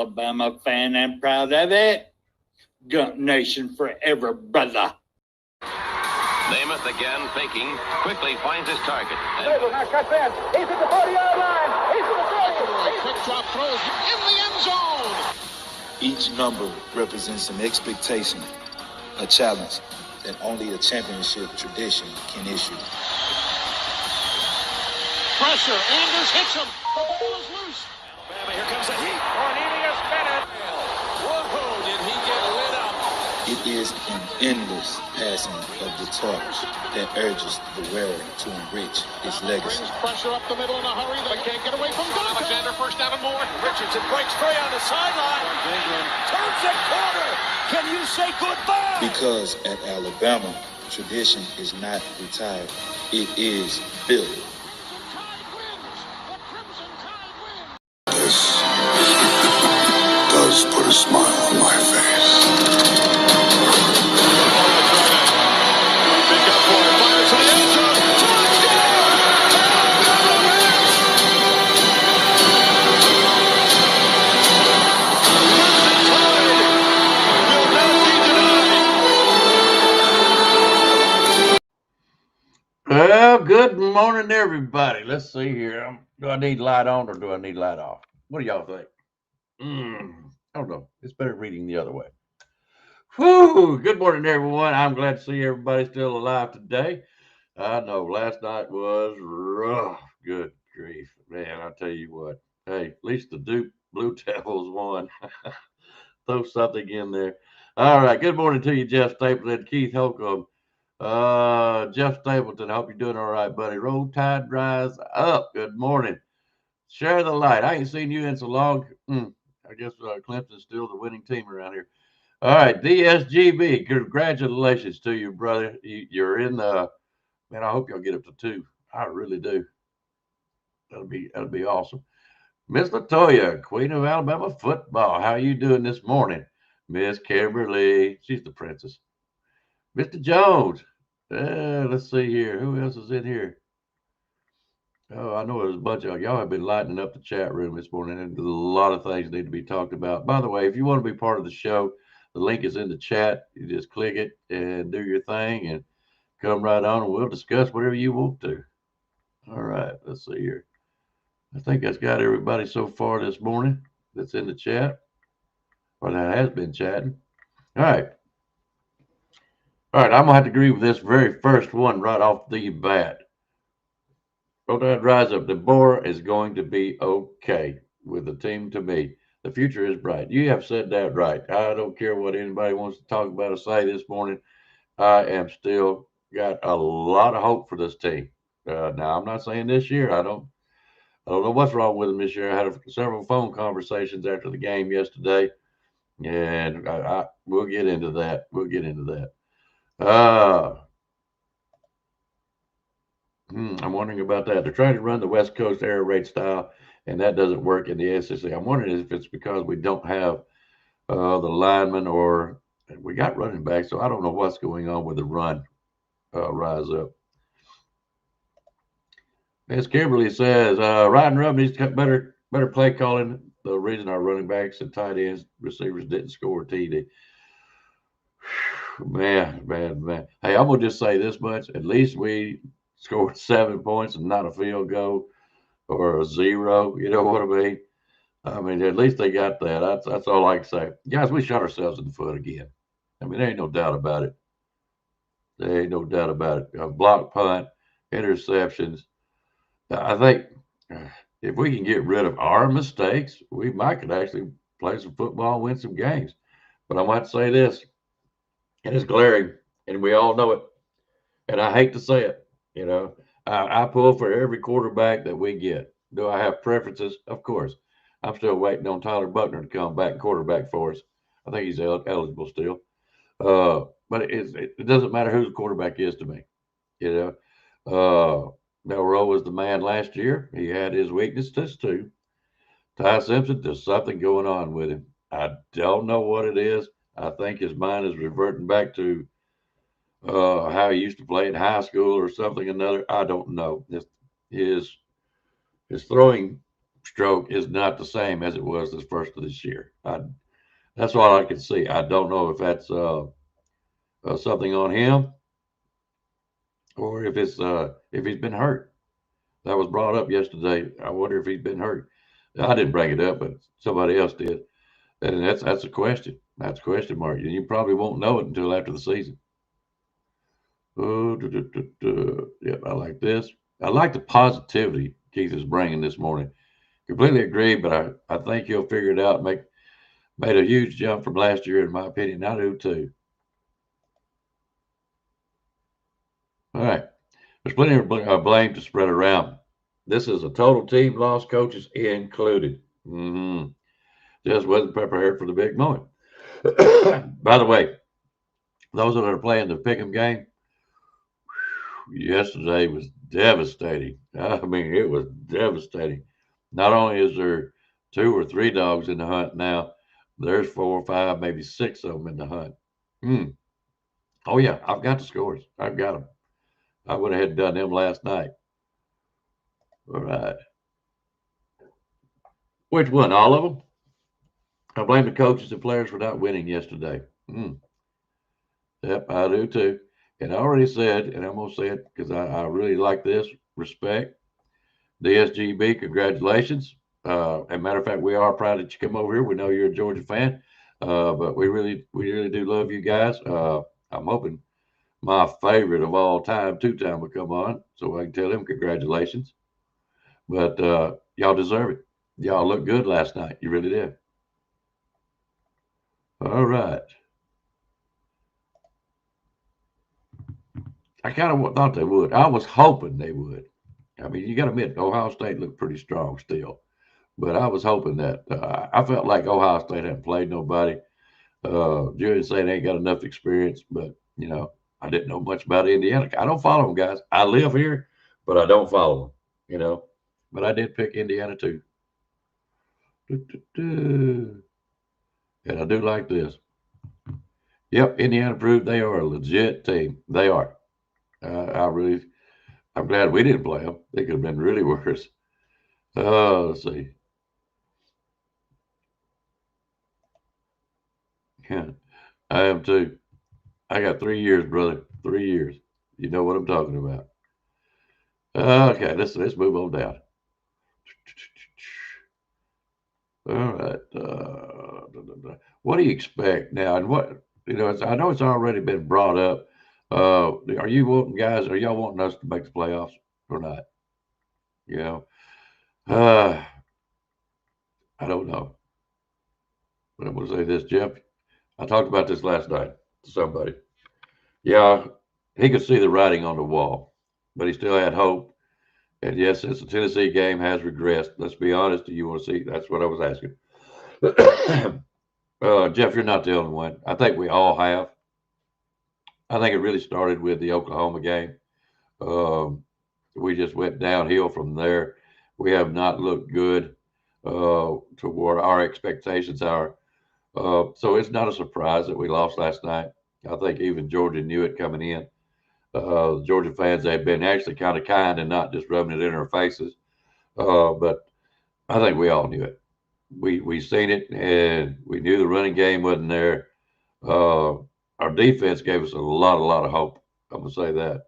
Alabama fan and proud of it. Gump Nation forever, brother. Namath again faking, quickly finds his target. Now cuts in. He's at the 40-yard line. He's at the 30. Quick drop throws in the end zone. Each number represents an expectation, a challenge that only a championship tradition can issue. Pressure. Anders hits him. The ball is loose. Alabama, here comes a heat. Cornelius Bennett. Whoa, did he get lit up? It is an endless passing of the torch that urges the wearer to enrich his legacy. Brings pressure up the middle in a hurry. They can't get away from Dante. Alexander first down and more. Richardson breaks free on the sideline. Turns the corner. Can you say goodbye? Because at Alabama, tradition is not retired. It is built. This does put a smile on my face. Well, good morning, everybody. Let's see here. Do I need light on or do I need light off? What do y'all think? I don't know. It's better reading the other way. Whew. Good morning, everyone. I'm glad to see everybody still alive today. I know last night was rough. Good grief. Man, I'll tell you what. Hey, at least the Duke Blue Devils won. Throw something in there. All right. Good morning to you, Jeff Stapleton, Keith Holcomb. Jeff Stapleton, I hope you're doing all right, buddy. Roll Tide rise up. Good morning. Share the light. I ain't seen you in so long. I guess Clemson's still the winning team around here. All right, DSGB, congratulations to you, brother. You're in the, man, I hope y'all get up to 2. I really do. That'll be awesome. Miss Latoya, Queen of Alabama football. How you doing this morning? Miss Kimberly, she's the princess. Mr. Jones, let's see here. Who else is in here? Oh, I know there's a bunch of y'all have been lighting up the chat room this morning, and a lot of things need to be talked about. By the way, if you want to be part of the show, the link is in the chat. You just click it and do your thing and come right on, and we'll discuss whatever you want to. All right, let's see here. I think that's got everybody so far this morning that's in the chat, or that has been chatting. All right. All right, I'm going to have to agree with this very first one right off the bat. Roll Tide rise up. Deborah is going to be okay with the team to me. The future is bright. You have said that right. I don't care what anybody wants to talk about or say this morning. I am still got a lot of hope for this team. Now, I'm not saying this year. I don't know what's wrong with them this year. I had several phone conversations after the game yesterday, and we'll get into that. I'm wondering about that. They're trying to run the West Coast air raid style, and that doesn't work in the SEC. I'm wondering if it's because we don't have the linemen, or we got running backs, so I don't know what's going on with the run rise up. As Kimberly says, Ryan Rubb needs to cut better play calling. The reason our running backs and tight ends, receivers didn't score TD. Man. Hey, I'm going to just say this much. At least we scored 7 points and not a field goal or a 0. You know what I mean? I mean, at least they got that. That's all I can say. Guys, we shot ourselves in the foot again. I mean, there ain't no doubt about it. A block punt, interceptions. I think if we can get rid of our mistakes, we could actually play some football and win some games. But I might say this, and it's glaring, and we all know it. And I hate to say it, you know, I pull for every quarterback that we get. Do I have preferences? Of course. I'm still waiting on Tyler Buckner to come back and quarterback for us. I think he's eligible still. But it doesn't matter who the quarterback is to me. You know, Melrose was the man last year. He had his weaknesses too. Ty Simpson, there's something going on with him. I don't know what it is. I think his mind is reverting back to how he used to play in high school or something another. I don't know. His throwing stroke is not the same as it was this first of this year. That's all I can see. I don't know if that's something on him or if he's been hurt. That was brought up yesterday. I wonder if he's been hurt. I didn't bring it up, but somebody else did. And that's a question. That's a question mark. And you probably won't know it until after the season. Oh, Yep, I like this. I like the positivity Keith is bringing this morning. Completely agree, but I think he'll figure it out. Made a huge jump from last year, in my opinion. I do too. All right. There's plenty of blame to spread around. This is a total team loss, coaches included. Just wasn't prepared for the big moment. By the way, those that are playing the Pickem game, yesterday was devastating. I mean, it was devastating. Not only is there 2 or 3 dogs in the hunt now, there's 4 or 5, maybe 6 of them in the hunt. Oh, yeah, I've got the scores. I've got them. I would have had done them last night. All right. Which one? All of them? I blame the coaches and players for not winning yesterday. Yep, I do too. And I already said, and I'm going to say it because I really like this, respect. DSGB, congratulations. And matter of fact, we are proud that you come over here. We know you're a Georgia fan, but we really do love you guys. I'm hoping my favorite of all time, 2-time, will come on so I can tell him congratulations. But y'all deserve it. Y'all looked good last night. You really did. All right. I kind of thought they would. I was hoping they would. I mean, you got to admit, Ohio State looked pretty strong still. But I was hoping that. I felt like Ohio State hadn't played nobody. Julian saying they ain't got enough experience, but, I didn't know much about Indiana. I don't follow them, guys. I live here, but I don't follow them, But I did pick Indiana, too. And I do like this. Yep, Indiana proved they are a legit team. They are. I'm glad we didn't play them. They could have been really worse. Let's see. Yeah, I am too. I got 3 years, brother. 3 years. You know what I'm talking about. Okay, let's move on down. All right. What do you expect now? And what I know it's already been brought up. Are you wanting guys? Are y'all wanting us to make the playoffs or not? I don't know. But I'm going to say this, Jeff. I talked about this last night to somebody. Yeah, he could see the writing on the wall, but he still had hope. And yes, since the Tennessee game has regressed, let's be honest. Do you want to see? That's what I was asking. Jeff, you're not the only one. I think we all have. I think it really started with the Oklahoma game. We just went downhill from there. We have not looked good toward our expectations are. So it's not a surprise that we lost last night. I think even Georgia knew it coming in. Georgia fans have been actually kind of kind and not just rubbing it in our faces. But I think we all knew it. We seen it, and we knew the running game wasn't there. Our defense gave us a lot of hope. I'm gonna say that.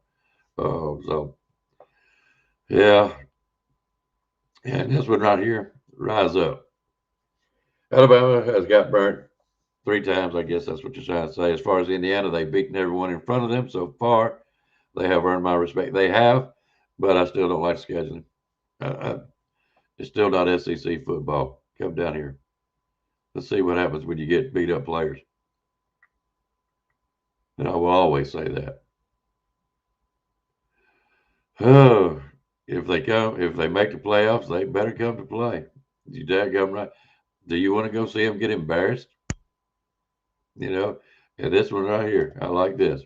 So yeah, and this one right here, rise up. Alabama has got burnt 3 times. I guess that's what you're trying to say. As far as Indiana, they've beaten everyone in front of them so far. They have earned my respect. They have, but I still don't like scheduling. It's still not SEC football. Come down here. Let's see what happens when you get beat up players. And I will always say that. Oh, if they make the playoffs, they better come to play. You daggum right. Do you want to go see them get embarrassed? And this one right here, I like this.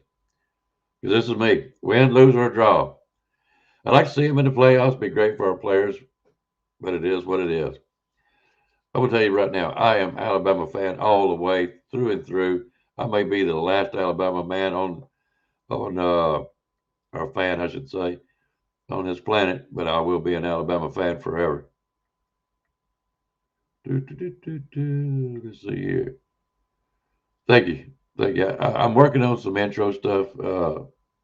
Because this is me. Win, lose, or draw. I like to see them in the playoffs. Be great for our players. But it is what it is. I will tell you right now, I am Alabama fan all the way through and through. I may be the last Alabama man on our fan, I should say, on this planet, but I will be an Alabama fan forever. Let's see here. Thank you. I'm working on some intro stuff,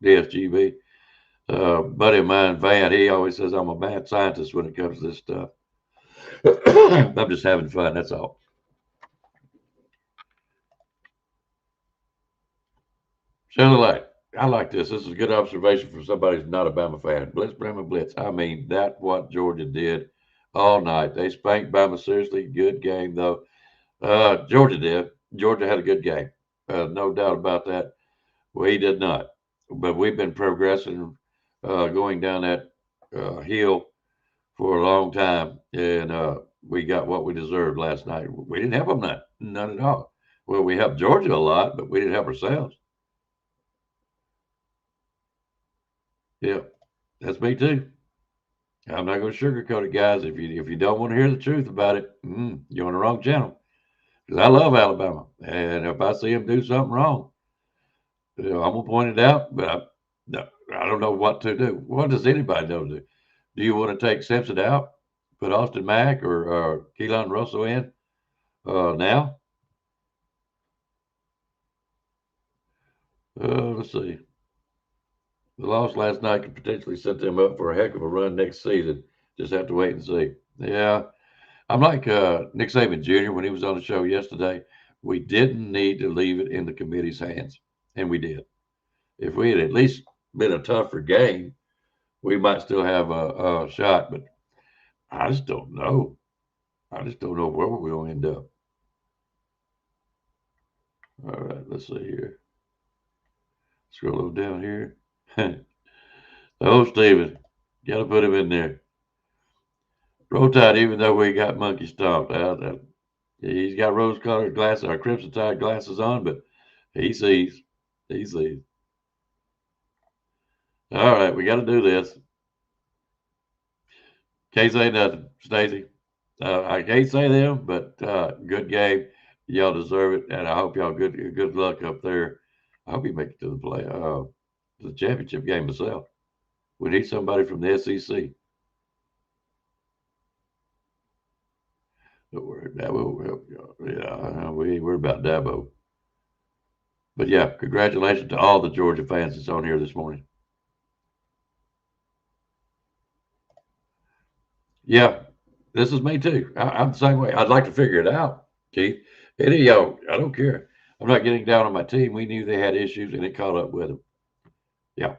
DSGB. Buddy of mine, Van, he always says I'm a mad scientist when it comes to this stuff. I'm just having fun, that's all. Shine the light. I like this. This is a good observation for somebody who's not a Bama fan. Blitz, Bama, blitz. I mean, that's what Georgia did all night. They spanked Bama seriously. Good game, though. Georgia did. Georgia had a good game. No doubt about that. We did not. But we've been progressing, going down that hill for a long time. And we got what we deserved last night. We didn't help them none at all. Well, we helped Georgia a lot, but we didn't help ourselves. Yeah, that's me too. I'm not going to sugarcoat it, guys. If you don't want to hear the truth about it, you're on the wrong channel. Because I love Alabama, and if I see them do something wrong, I'm gonna point it out. But I don't know what to do. What does anybody know to do? Do you want to take Simpson out, put Austin Mack or Keelan Russell in now? Let's see. The loss last night could potentially set them up for a heck of a run next season. Just have to wait and see. Yeah, I'm like Nick Saban Jr. when he was on the show yesterday. We didn't need to leave it in the committee's hands, and we did. If we had at least been a tougher game, we might still have a shot. But I just don't know. I just don't know where we're going to end up. All right, let's see here. Scroll over down here. Oh, Steven, got to put him in there. Roll Tide, even though we got monkey stomped. He's got rose-colored glasses, or Crimson Tide glasses on, but he sees. He sees. All right, we got to do this. Can't say nothing, Stacy. I can't say them, but good game. Y'all deserve it, and I hope y'all good luck up there. I hope you make it to the championship game myself. We need somebody from the SEC. Dabo will help y'all. Yeah, we're about Dabo. But yeah, congratulations to all the Georgia fans that's on here this morning. Yeah, this is me too. I'm the same way. I'd like to figure it out, Keith. Any of y'all, I don't care. I'm not getting down on my team. We knew they had issues, and it caught up with them. Yeah.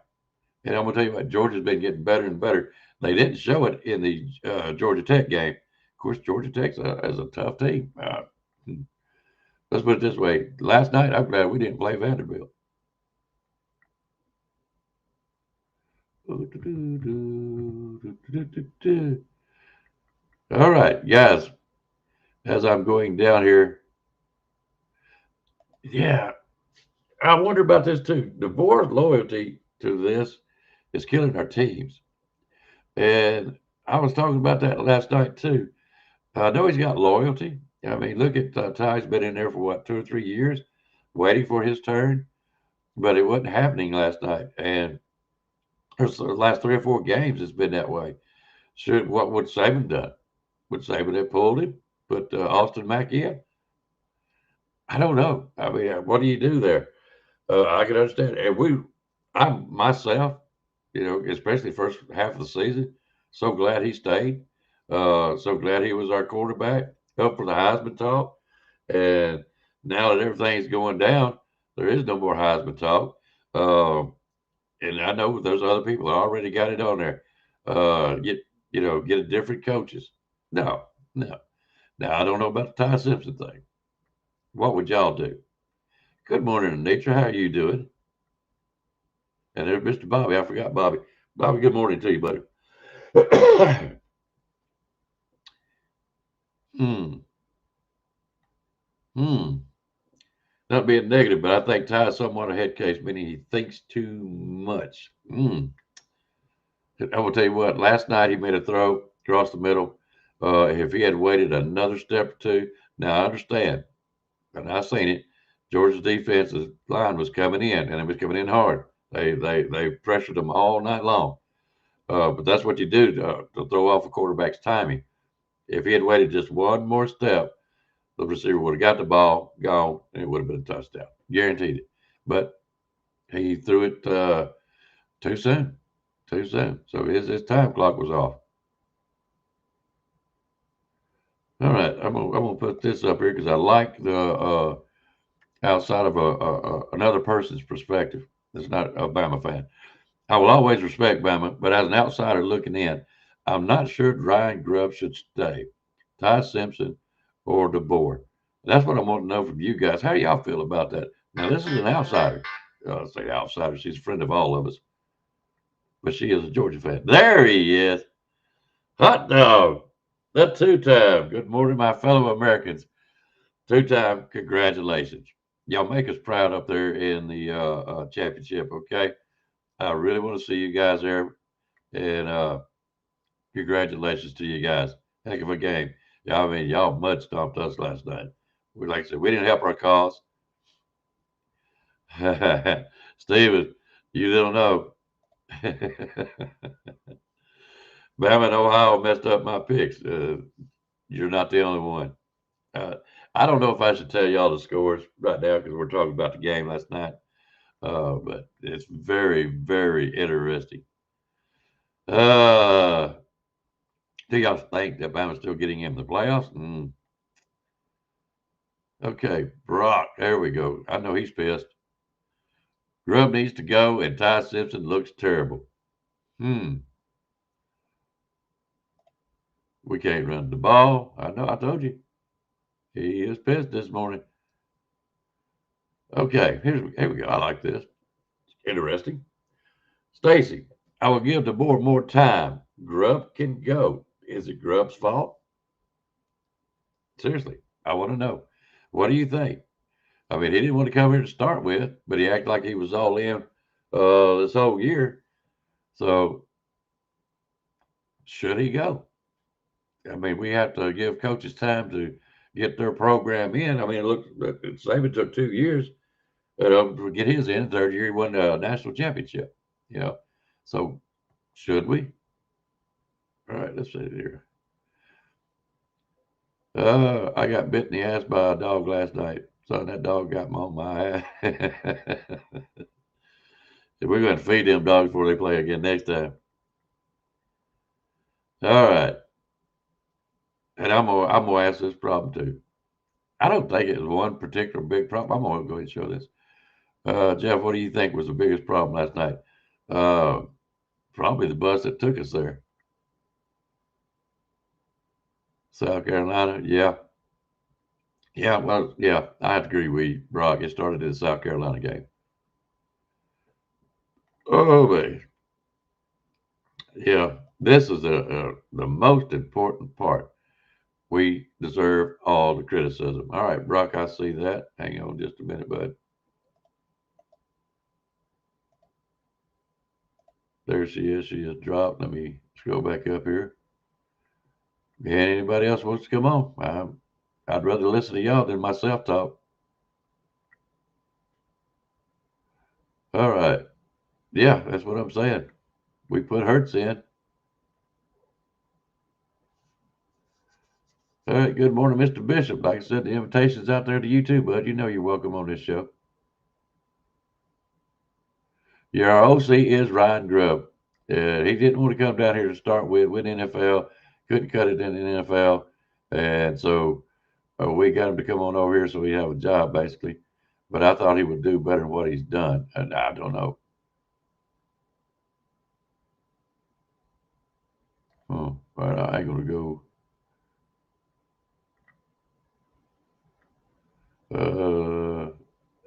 And I'm going to tell you what, Georgia's been getting better and better. They didn't show it in the Georgia Tech game. Of course, Georgia Tech's a tough team. Let's put it this way. Last night, I'm glad we didn't play Vanderbilt. All right, guys, as I'm going down here, yeah, I wonder about this too. DeBoer's loyalty to this is killing our teams. And I was talking about that last night too. I know he's got loyalty. I mean, look at Ty's been in there for what, 2 or 3 years, waiting for his turn, but it wasn't happening last night. And the last 3 or 4 games, it's been that way. What would Saban done? Would Saban have pulled him? Put Austin Mack in? I don't know. I mean, what do you do there? I can understand. And I myself, especially first half of the season, so glad he stayed. So glad he was our quarterback, up for the Heisman talk. And now that everything's going down, there is no more Heisman talk. And I know there's other people that already got it on there. Get a different coaches. No. Now I don't know about the Ty Simpson thing. What would y'all do? Good morning, nature. How are you doing? And there's Mr. Bobby. I forgot Bobby. Bobby, good morning to you, buddy. Not being negative, but I think Ty is somewhat a head case, meaning he thinks too much. I will tell you what, last night he made a throw across the middle. If he had waited another step or two, now I understand, and I've seen it, Georgia's defensive line was coming in, and it was coming in hard. They pressured them all night long. But that's what you do to throw off a quarterback's timing. If he had waited just one more step, the receiver would have got the ball, gone, and it would have been a touchdown. Guaranteed it. But he threw it too soon. Too soon. So his time clock was off. All right, I'm gonna put this up here because I like the outside of another person's perspective. That's not a Bama fan. I will always respect Bama, but as an outsider looking in, I'm not sure Ryan Grubb should stay, Ty Simpson, or DeBoer. That's what I want to know from you guys. How do y'all feel about that? Now, this is an outsider. I say outsider. She's a friend of all of us, but she is a Georgia fan. There he is. Hot dog. The two-time. Good morning, my fellow Americans. Two-time congratulations. Y'all make us proud up there in the championship, okay? I really want to see you guys there. And congratulations to you guys. Heck of a game. Yeah, I mean, y'all mud stomped us last night. We like I said, we didn't help our cause. Steven, you don't know. Bama and Ohio messed up my picks. You're not the only one. I don't know if I should tell y'all the scores right now because we're talking about the game last night. But it's very, very interesting. Do y'all think that Bama's still getting in the playoffs? Okay, Brock, there we go. I know he's pissed. Grubb needs to go, and Ty Simpson looks terrible. We can't run the ball. I know, I told you. He is pissed this morning. Okay, here we go. I like this. Interesting. Stacy, I will give the board more time. Grubb can go. Is it Grubb's fault? Seriously, I want to know. What do you think? I mean, he didn't want to come here to start with, but he acted like he was all in this whole year. So, should he go? I mean, we have to give coaches time to get their program in. I mean, look, Saban took 2 years to get his in. Third year, he won a national championship. So should we? All right, let's see here. I got bit in the ass by a dog last night. So that dog got me on my ass. We're going to feed them dogs before they play again next time. All right. And I'm gonna ask this problem too. I don't think it was one particular big problem. I'm gonna go ahead and show this. Jeff, what do you think was the biggest problem last night? Probably the bus that took us there. South Carolina, yeah. Yeah, well, yeah, I have to agree with you, Brock. It started in the South Carolina game. Oh, man. Yeah, this is the most important part. We deserve all the criticism. All right, Brock, I see that. Hang on just a minute, bud. There she is. She is dropped. Let me scroll back up here. And anybody else wants to come on? I'd rather listen to y'all than myself talk. All right. Yeah, that's what I'm saying. We put Hurts in. All right. Good morning, Mr. Bishop. Like I said, the invitation's out there to you too, bud. You know you're welcome on this show. Your OC is Ryan Grubb. He didn't want to come down here to start with NFL. Couldn't cut it in the NFL. And so we got him to come on over here so we have a job, basically. But I thought he would do better than what he's done. And I don't know. Oh, but I ain't going to go.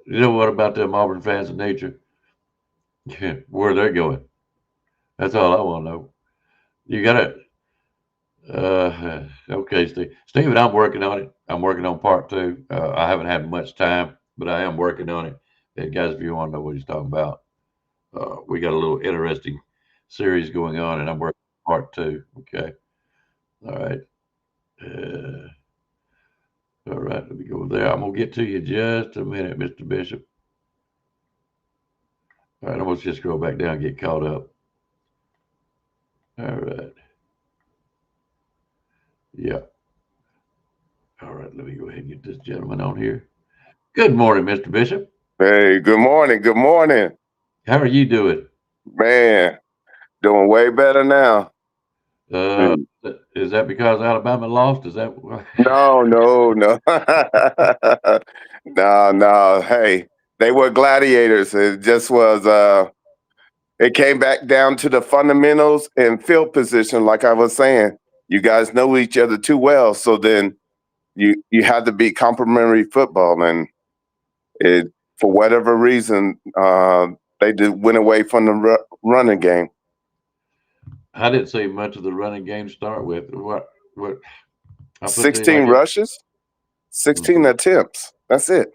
You know what about them Auburn fans of nature? Where they're going. That's all I want to know. You got to. Okay, Steve. Steven, I'm working on it. I'm working on part 2. I haven't had much time, but I am working on it. And guys, if you want to know what he's talking about, we got a little interesting series going on, and I'm working on part 2. Okay. All right. All right. Let me go there. I'm going to get to you just a minute, Mr. Bishop. All right. I'm going to just scroll back down and get caught up. All right. Yeah. All right, let me go ahead and get this gentleman on here. Good morning, Mr. Bishop. Hey, good morning. Good morning. How are you doing? Man, doing way better now. Uh, Mm. is that because Alabama lost? Is that why? No, no, no. No, no. Hey, they were gladiators. It just was it came back down to the fundamentals and field position, like I was saying. You guys know each other too well, so then you had to be complementary football, and it for whatever reason they did went away from the running game. I didn't see much of the running game to start with. What I put to you 16 like it. rushes, 16 Mm-hmm. attempts. That's it.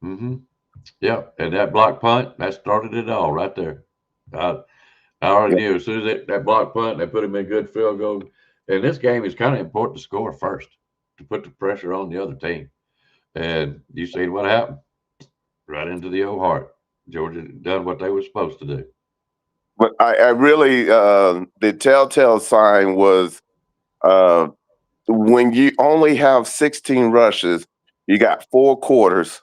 Mm-hmm. Yeah, and that block punt that started it all right there. I, I already Yeah. knew as soon as that block punt, they put him in good field goal. And this game is kind of important to score first to put the pressure on the other team. And you see what happened right into the old heart. Georgia done what they were supposed to do. But I really, the telltale sign was uh, when you only have 16 rushes, you got 4 quarters.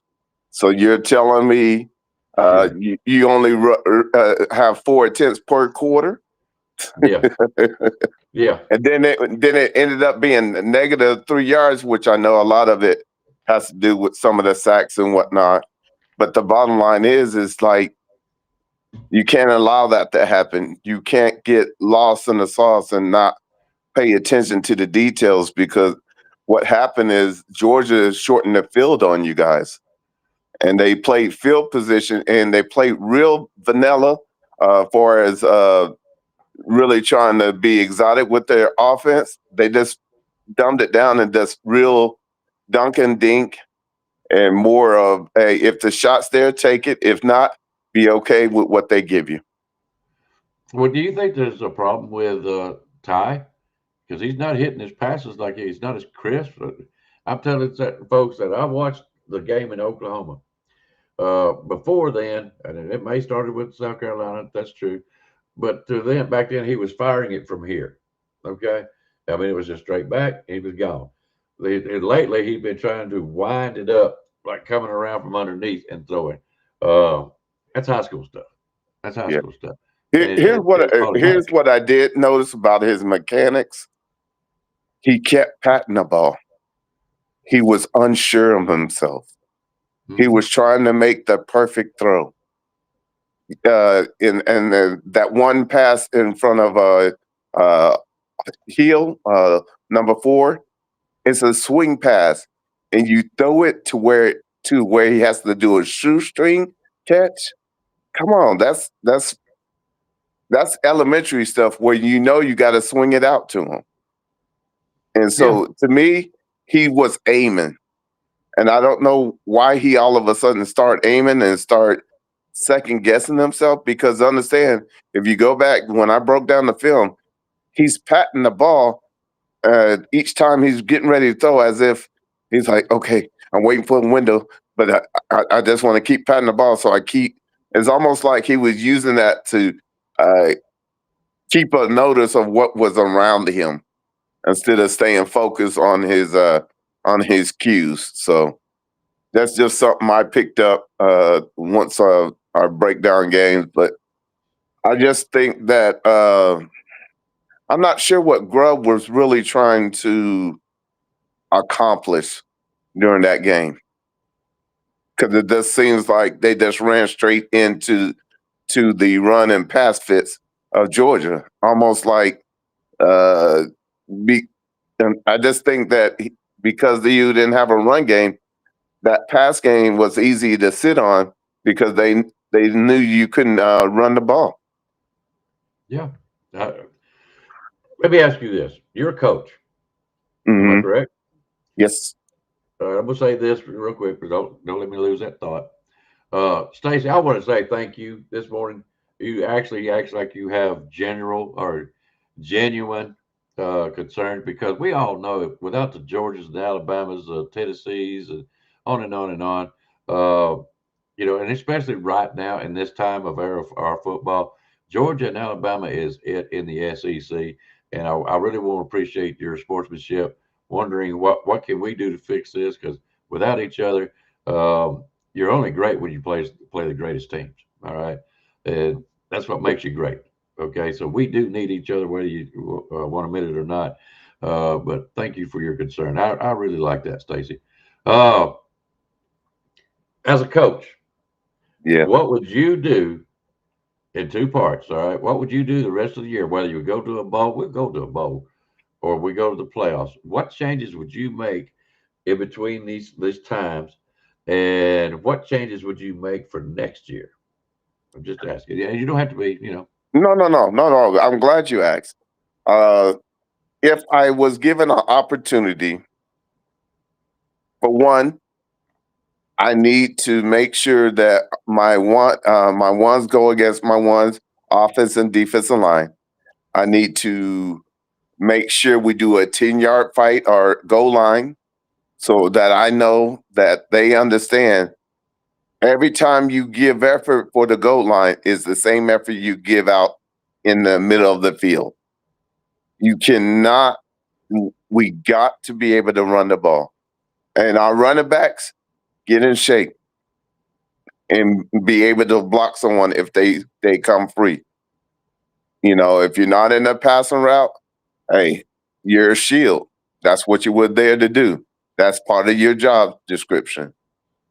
So you're telling me Yeah, you only have 4 attempts per quarter? yeah, yeah. And then it ended up being -3 yards, which I know a lot of it has to do with some of the sacks and whatnot. But the bottom line is like you can't allow that to happen. You can't get lost in the sauce and not pay attention to the details because what happened is Georgia shortened the field on you guys, and they played field position and they played real vanilla, far as really trying to be exotic with their offense. They just dumbed it down and just real dunk and dink and more of, hey, if the shot's there, take it. If not, be okay with what they give you. Well, do you think there's a problem with Ty? Because he's not hitting his passes like he's not as crisp. I'm telling folks that I watched the game in Oklahoma. Before then, and it may started with South Carolina, that's true. But to then, back then, he was firing it from here. Okay, I mean it was just straight back. He was gone. Lately, he's been trying to wind it up, like coming around from underneath and throwing. Uh, that's high school stuff. That's high Yeah. school stuff, and it's Here's automatic. what I did notice about his mechanics. He kept patting the ball. He was unsure of himself. He Hmm. was trying to make the perfect throw. And that one pass in front of uh, heel number 4, it's a swing pass, and you throw it to where he has to do a shoestring catch. Come on, that's elementary stuff where you got to swing it out to him. And Yeah, so to me, he was aiming. And I don't know why he all of a sudden start aiming and start second guessing himself. Because understand, if you go back when I broke down the film, he's patting the ball each time he's getting ready to throw, as if he's like, okay, I'm waiting for the window, but I just want to keep patting the ball. So I keep. It's almost like he was using that to uh, keep a notice of what was around him instead of staying focused on his cues. So that's just something I picked up once I break down games. But I just think that I'm not sure what Grubb was really trying to accomplish during that game because it just seems like they just ran straight into the run and pass fits of Georgia, almost like uh, be, and I just think that because the U didn't have a run game, that pass game was easy to sit on because they knew you couldn't run the ball. yeah. Uh, Let me ask you this: you're a coach, am I Hmm. correct? Yes. I'm gonna say this real quick, but don't let me lose that thought. Stacey, I want to say thank you this morning. You actually act like you have general or genuine concerns because we all know without the Georgias and Alabamas, Tennessees, and on and on and on, uh, and especially right now in this time of our football, Georgia and Alabama is it in the SEC. And I really want to appreciate your sportsmanship wondering what can we do to fix this, because without each other, you're only great when you play the greatest teams. All right, and that's what makes you great. Okay, so we do need each other, whether you want to admit it or not. But thank you for your concern. I really like that, Stacy. As a coach, Yeah. what would you do in two parts? All right, what would you do the rest of the year? Whether you go to a bowl, we'll go to a bowl, or we go to the playoffs. What changes would you make in between these times, and what changes would you make for next year? I'm just asking. Yeah, you don't have to be, No. I'm glad you asked. Uh, if I was given an opportunity, for one, I need to make sure that my ones go against my ones, offense and defensive line. I need to make sure we do a 10-yard fight or goal line so that I know that they understand every time you give effort for the goal line is the same effort you give out in the middle of the field. You cannot, we got to be able to run the ball. And our running backs get in shape and be able to block someone if they come free. If you're not in the passing route, hey, you're a shield. That's what you were there to do. That's part of your job description.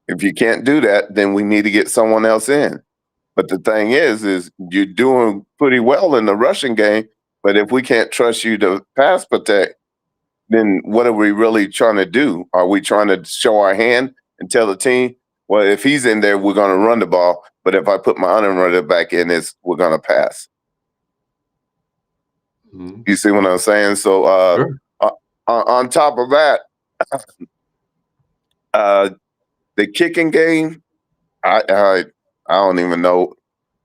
If you can't do that, then we need to get someone else in. But the thing is you're doing pretty well in the rushing game. But if we can't trust you to pass protect, then what are we really trying to do? Are we trying to show our hand and tell the team, well, if he's in there, we're going to run the ball. But if I put my other runner back in, we're going to pass. Mm-hmm. You see what I'm saying? So Sure. on top of that, the kicking game, I don't even know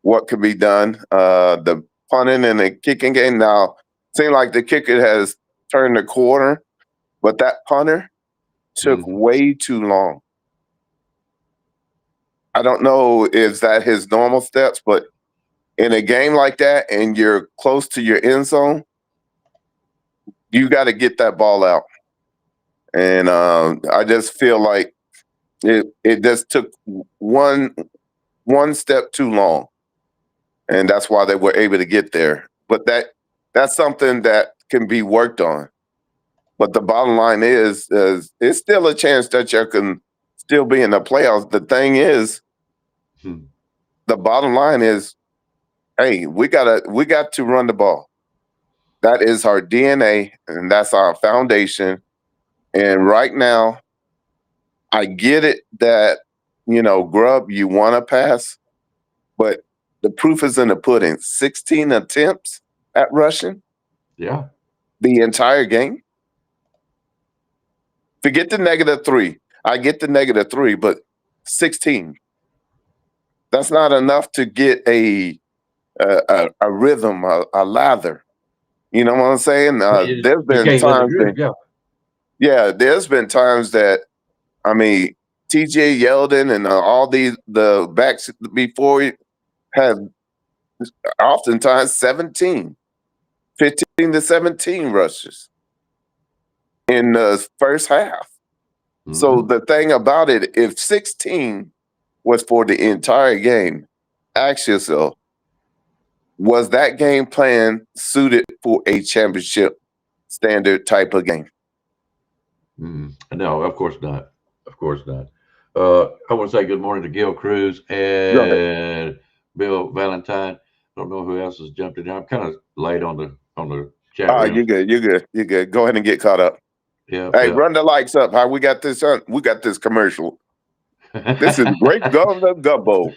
what could be done. The punting and the kicking game now seems like the kicker has turned the corner, but that punter took way too long. I don't know if that his normal steps, but in a game like that and you're close to your end zone, you got to get that ball out. And I just feel like it just took one step too long, and that's why they were able to get there. But that's something that can be worked on. But the bottom line is it's still a chance that you can still be in the playoffs. The thing is, the bottom line is, hey, we got to run the ball. That is our DNA, and that's our foundation. And right now, I get it that, Grub, you want to pass, but the proof is in the pudding. 16 attempts at rushing. Yeah. The entire game. Forget the -3. I get the -3, but 16. That's not enough to get a rhythm, a lather. You know what I'm saying? There's been times there's been times that, TJ Yeldon and all the backs before it had oftentimes 15 to 17 rushes in the first half. So the thing about it, if 16 was for the entire game, ask yourself, was that game plan suited for a championship standard type of game? No, of course not. Of course not. I want to say good morning to Gil Cruz Go ahead. and Bill Valentine. I don't know who else has jumped in. I'm kind of late on the chat room. You're good. Go ahead and get caught up. Yeah. Hey, run the lights up. How we got this? We got this commercial. This is Great Gumbo.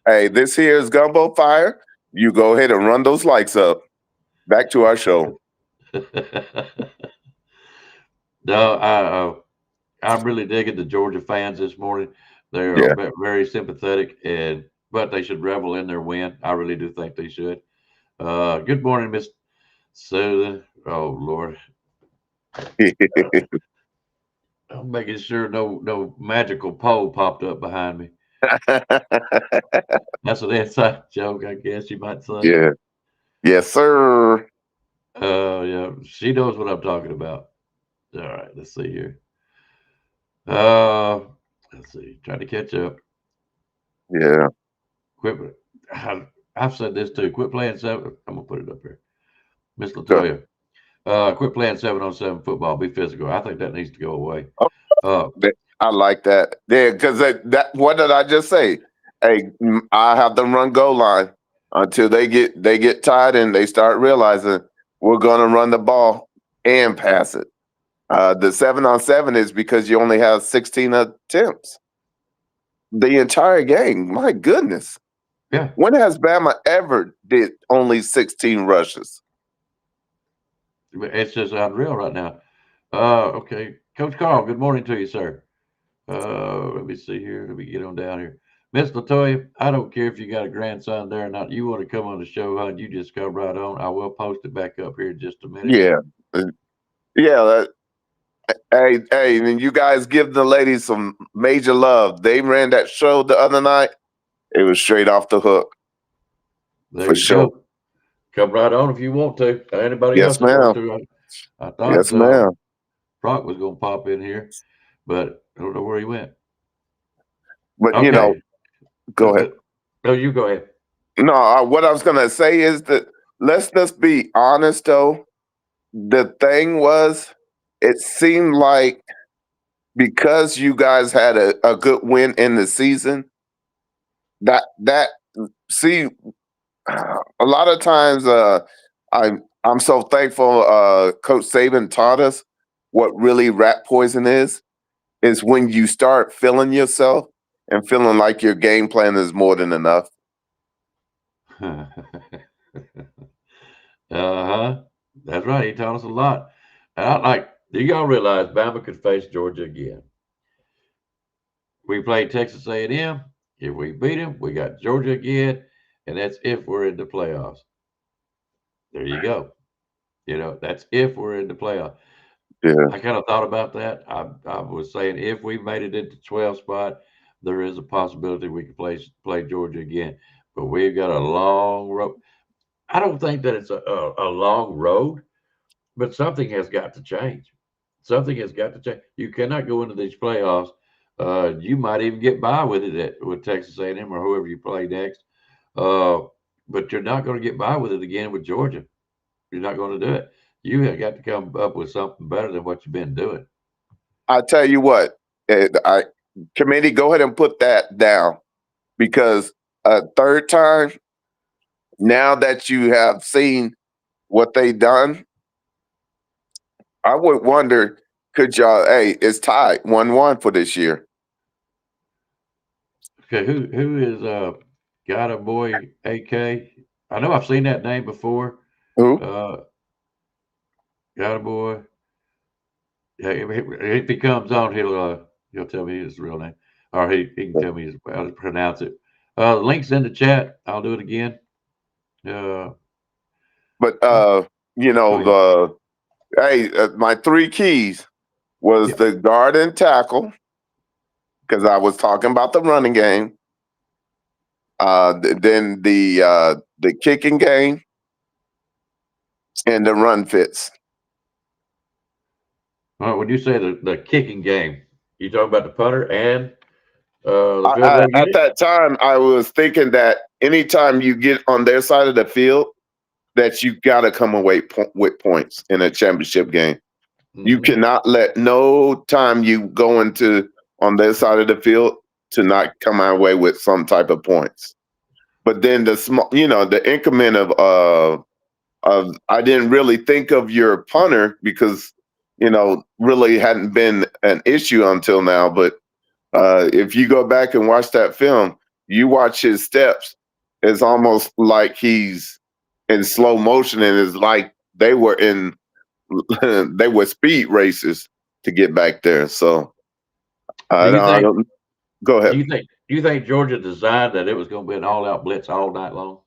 Hey, this here is Gumbo Fire. You go ahead and run those lights up. Back to our show. No, I'm really digging the Georgia fans this morning. They're very sympathetic, but they should revel in their win. I really do think they should. Good morning, Miss Susan. Oh Lord. I'm making sure no magical pole popped up behind me. That's an inside joke, I guess you might say. Yeah. Yes, sir. Yeah, she knows what I'm talking about. All right, let's see here. Let's see. Trying to catch up. Yeah. Quit. I've said this too. Quit playing seven. I'm gonna put it up here. Miss Good. Latoya. Quit playing 7-on-7 football. Be physical. I think that needs to go away. I like that. Yeah, because that what did I just say? Hey, I have them run goal line until they get tired and they start realizing we're gonna run the ball and pass it. The 7-on-7 is because you only have 16 attempts the entire game. My goodness. Yeah. When has Bama ever did only 16 rushes? It's just unreal right now. Okay. Coach Carl, good morning to you, sir. Let me see here. Let me get on down here. Miss Latoya, I don't care if you got a grandson there or not. You want to come on the show, huh? You just come right on. I will post it back up here in just a minute. Yeah. Yeah. Hey, and you guys give the ladies some major love. They ran that show the other night. It was straight off the hook. There For you sure. go. Come right on if you want to. Anybody Yes, else that wants ma'am. to. I thought Yes, ma'am. Brock was going to pop in here, but I don't know where he went. But Okay. go ahead. No, you go ahead. No, what I was gonna say is that let's just be honest though. The thing was, it seemed like because you guys had a good win in the season, that see a lot of times I'm so thankful Coach Saban taught us what really rat poison is when you start feeling yourself and feeling like your game plan is more than enough. That's right. He taught us a lot. And do y'all realize Bama could face Georgia again? We played Texas A&M. If we beat them, we got Georgia again, and that's if we're in the playoffs. There you go. That's if we're in the playoffs. Yeah. I kind of thought about that. I was saying if we made it into 12 spot, there is a possibility we could play Georgia again. But we've got a long road. I don't think that it's a long road, but something has got to change. Something has got to change. You cannot go into these playoffs. You might even get by with it with Texas A&M or whoever you play next. But you're not going to get by with it again with Georgia. You're not going to do it. You have got to come up with something better than what you've been doing. I tell you what, committee, go ahead and put that down because a third time, now that you have seen what they done, I would wonder, could y'all? Hey, it's tied 1-1 for this year. Okay, who is got a boy AK? I know I've seen that name before. Who? Got a boy. Yeah, if he comes on, he'll tell me his real name, or he can tell me how to pronounce it. The link's in the chat. I'll do it again. But Oh, my three keys was yeah. the guard and tackle because I was talking about the running game. Then the kicking game and the run fits. All right, when you say the kicking game, you talking about the punter and the field goal At unit? that time, I was thinking that anytime you get on their side of the field, that you got to come away with points in a championship game. You Mhm. cannot let no time you go into on their side of the field to not come away with some type of points. But then the increment of I didn't really think of your punter because really hadn't been an issue until now. But if you go back and watch that film, you watch his steps. It's almost like he's in slow motion, and it's like they were speed races to get back there. So Do you I think? don't go ahead. Do you think Georgia designed that it was going to be an all-out blitz all night long?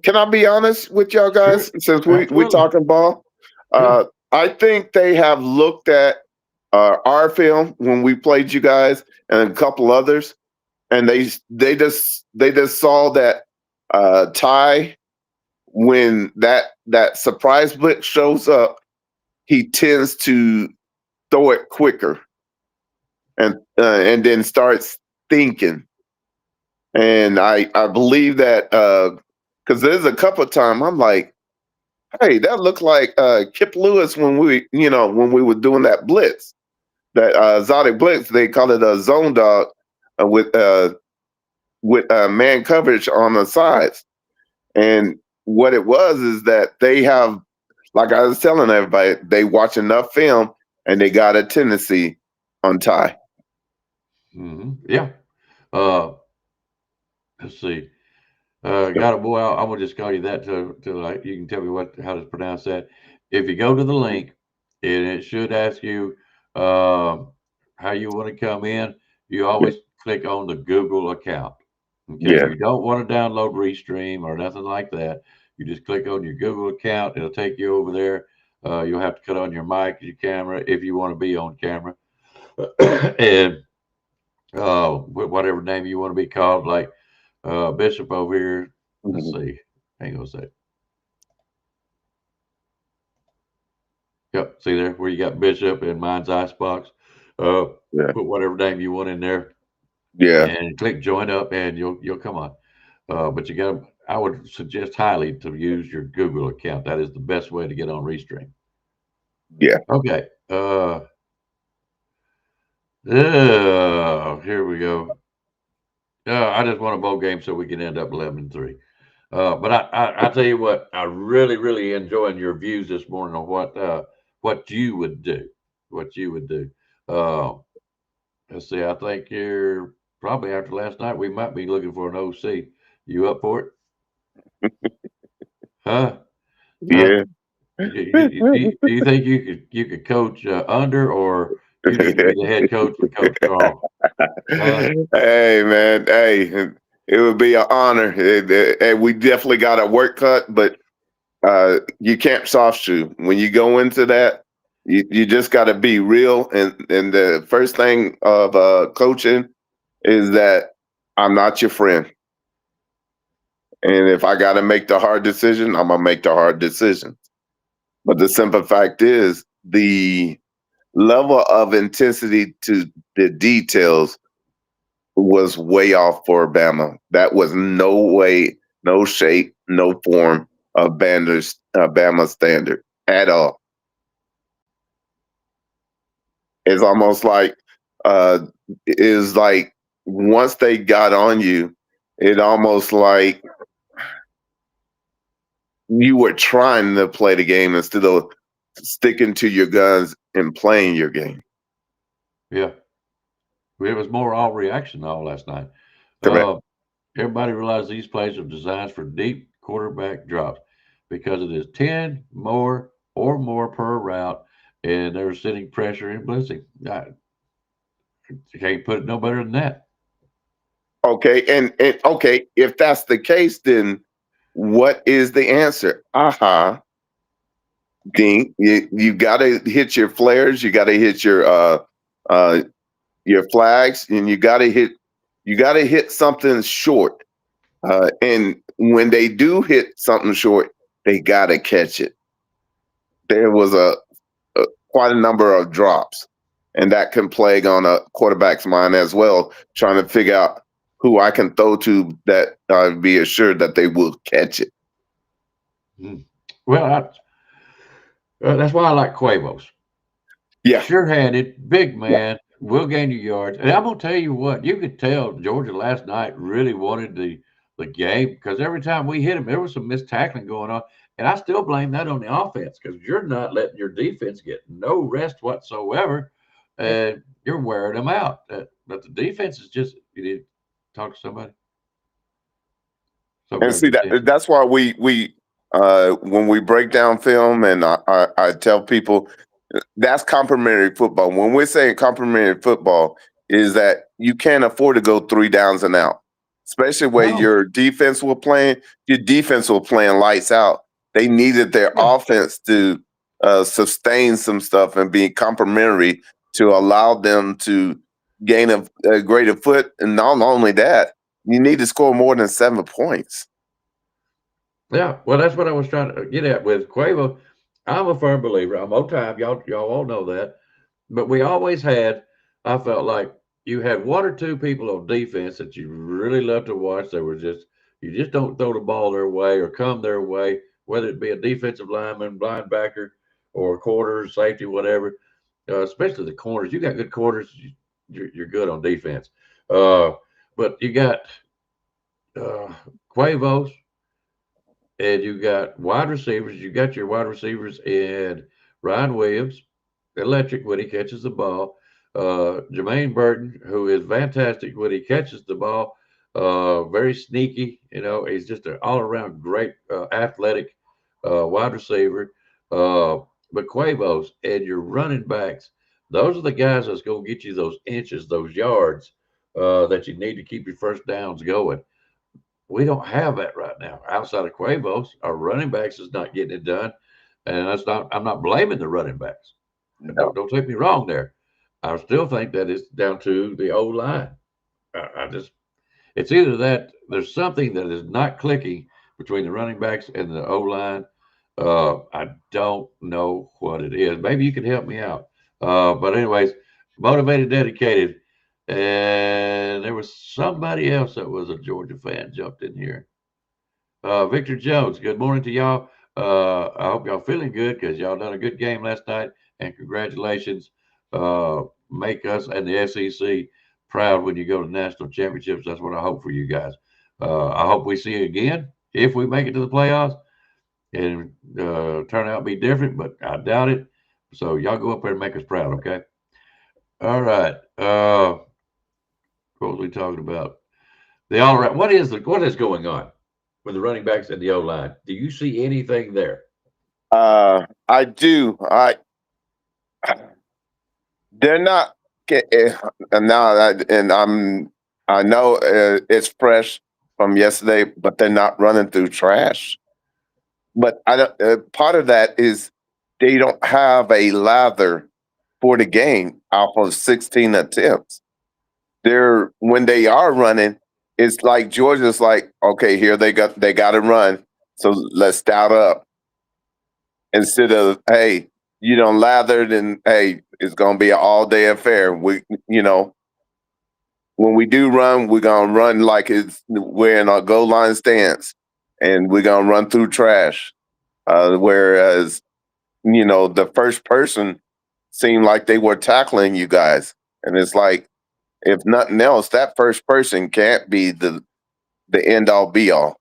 Can I be honest with y'all guys? Sure. Since we Absolutely. talking ball, Yeah. I think they have looked at our film when we played you guys and a couple others, and they just saw that Ty when that surprise blitz shows up, he tends to throw it quicker and then starts thinking. And I believe that because there's a couple of times I'm like, hey, that looked like Kip Lewis when we were doing that blitz, that exotic blitz. They call it a zone dog with man coverage on the sides. And what it was is that they have, like I was telling everybody, they watch enough film and they got a tendency on Ty. Yeah. Let's see. Got a boy. I'm gonna just call you that to like you can tell me how to pronounce that. If you go to the link, and it should ask you how you want to come in. You always click on the Google account. Okay, Yeah. you don't want to download Restream or nothing like that. You just click on your Google account. It'll take you over there. You'll have to cut on your mic, your camera, if you want to be on camera, and whatever name you want to be called, like Bishop over here. Let's see. Hang on a sec. Yep. See there where you got Bishop and mine's Icebox. Put whatever name you want in there. Yeah. And click join up and you'll come on. But I would suggest highly to use your Google account. That is the best way to get on Restream. Yeah. Okay. Here we go. I just want a bowl game so we can end up 11-3. But I tell you what, I really, really enjoying your views this morning on what you would do. What you would do. Let's see. I think you're probably after last night. We might be looking for an OC. You up for it? Huh? Yeah. Do you think you could coach under, or you need to be the head coach with Coach Carl? Hey man, hey, it would be an honor. And we definitely got a work cut, but you can't soft shoe when you go into that. You just got to be real. And the first thing of coaching is that I'm not your friend. And if I got to make the hard decision, I'm gonna make the hard decision. But the simple fact is the level of intensity to the details was way off for Bama. That was no way, no shape, no form of Bama standard at all. It's almost like is like once they got on you, it almost like you were trying to play the game instead of sticking to your guns and playing your game. Yeah. It was more all reaction all last night. Correct. Everybody realizes these plays are designed for deep quarterback drops because it is 10 more or more per route, and they're sending pressure and blitzing. You can't put it no better than that. Okay, and okay, if that's the case, then what is the answer? Dink, you got to hit your flares, you got to hit your flags, and you got to hit something short. And when they do hit something short, they got to catch it. There was quite a number of drops, and that can plague on a quarterback's mind as well, trying to figure out who I can throw to that be assured that they will catch it. Well, that's why I like Cuevos. Yeah. Sure-handed, big man, will gain you yards. And I'm going to tell you what, you could tell Georgia last night really wanted the game because every time we hit him, there was some missed tackling going on. And I still blame that on the offense because you're not letting your defense get no rest whatsoever. And you're wearing them out. But the defense is just, you need to talk to somebody. And see, that's why we when we break down film and I tell people that's complementary football. When we're saying complementary football is that you can't afford to go 3 downs and out, especially where your defense was playing. Your defense was playing lights out. They needed their offense to sustain some stuff and be complementary to allow them to gain a greater foot. And not only that, you need to score more than 7 points. Yeah, well, that's what I was trying to get at with Cuevo. I'm a firm believer. I'm old time. Y'all all know that. But we always had, I felt like you had one or two people on defense that you really love to watch. They were just, you just don't throw the ball their way or come their way, whether it be a defensive lineman, linebacker, or corner, safety, whatever. Especially the corners. You got good corners, you're good on defense. Uh, but you got uh, Quavos, and you got wide receivers. You got your wide receivers in Ryan Williams, electric when he catches the ball. Jermaine Burton, who is fantastic when he catches the ball, very sneaky. He's just an all-around great athletic wide receiver. Uh, but Quavos and your running backs, those are the guys that's going to get you those inches, those yards that you need to keep your first downs going. We don't have that right now. Outside of Quavos, our running backs is not getting it done. And I'm not blaming the running backs. No. Don't take me wrong there. I still think that it's down to the O line. It's either that there's something that is not clicking between the running backs and the O line. I don't know what it is. Maybe you can help me out. But anyways, motivated, dedicated, and there was somebody else that was a Georgia fan jumped in here. Victor Jones, good morning to y'all. I hope y'all feeling good because y'all done a good game last night, and congratulations. Make us and the SEC proud when you go to national championships. That's what I hope for you guys. I hope we see you again if we make it to the playoffs, and turn out be different, but I doubt it. So y'all go up there and make us proud, okay? All right. What was we talking about? The all right. What is going on with the running backs and the O line? Do you see anything there? I do. They're not. And now, I know it's fresh from yesterday, but they're not running through trash. But I don't. Part of that is they don't have a lather for the game off of 16 attempts. When they are running, it's like Georgia's like, okay, here they got to run, so let's stout up instead of, hey, you don't lathered and hey, it's gonna be an all day affair. When we do run, we're gonna run like we're in a goal line stance, and we're gonna run through trash. Whereas the first person seemed like they were tackling you guys, and it's like, if nothing else, that first person can't be the end all be all.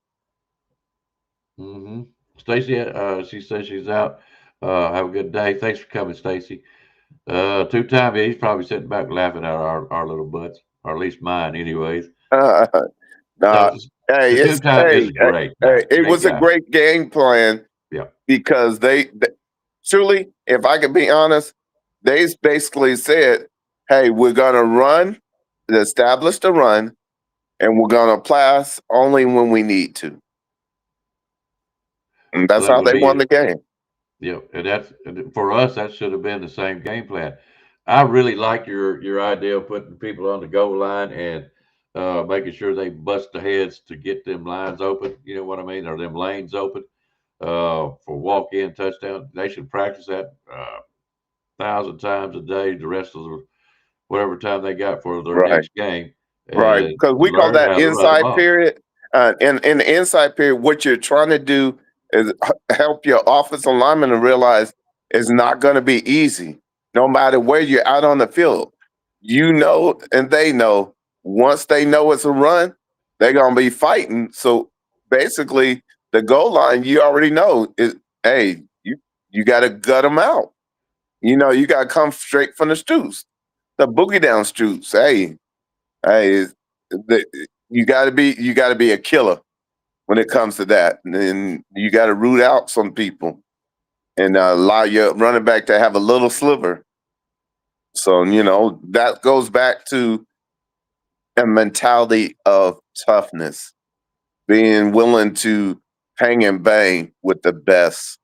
Mm-hmm. Stacy, she says she's out. Have a good day. Thanks for coming, Stacy. Two-time, he's probably sitting back laughing at our little butts, or at least mine, anyways. Nah, No, hey, the two-time is a great guy. it was a Guy. great game plan. Yeah. Because they truly, if I could be honest, they basically said, "Hey, we're gonna run, establish the run, and we're gonna pass only when we need to." And that's That how would they be won it. the game. Yeah, and for us. That should have been the same game plan. I really like your idea of putting people on the goal line and making sure they bust the heads to get them lines open. You know what I mean, or them lanes open for walk-in touchdown. They should practice that 1,000 times a day. The rest of the whatever time they got for their Right, next game, right. and Because we call learn that how to run the inside ball. period. In the inside period, what you're trying to do is help your offensive lineman to realize it's not going to be easy, no matter where you're out on the field. And they know, once they know it's a run, they're going to be fighting. So basically, the goal line, you already know is, hey, you got to gut them out. You got to come straight from the stoops, the boogie down stoops. Hey, you got to be a killer when it comes to that, and you got to root out some people and allow your running back to have a little sliver. So that goes back to a mentality of toughness, being willing to hang and bang with the best.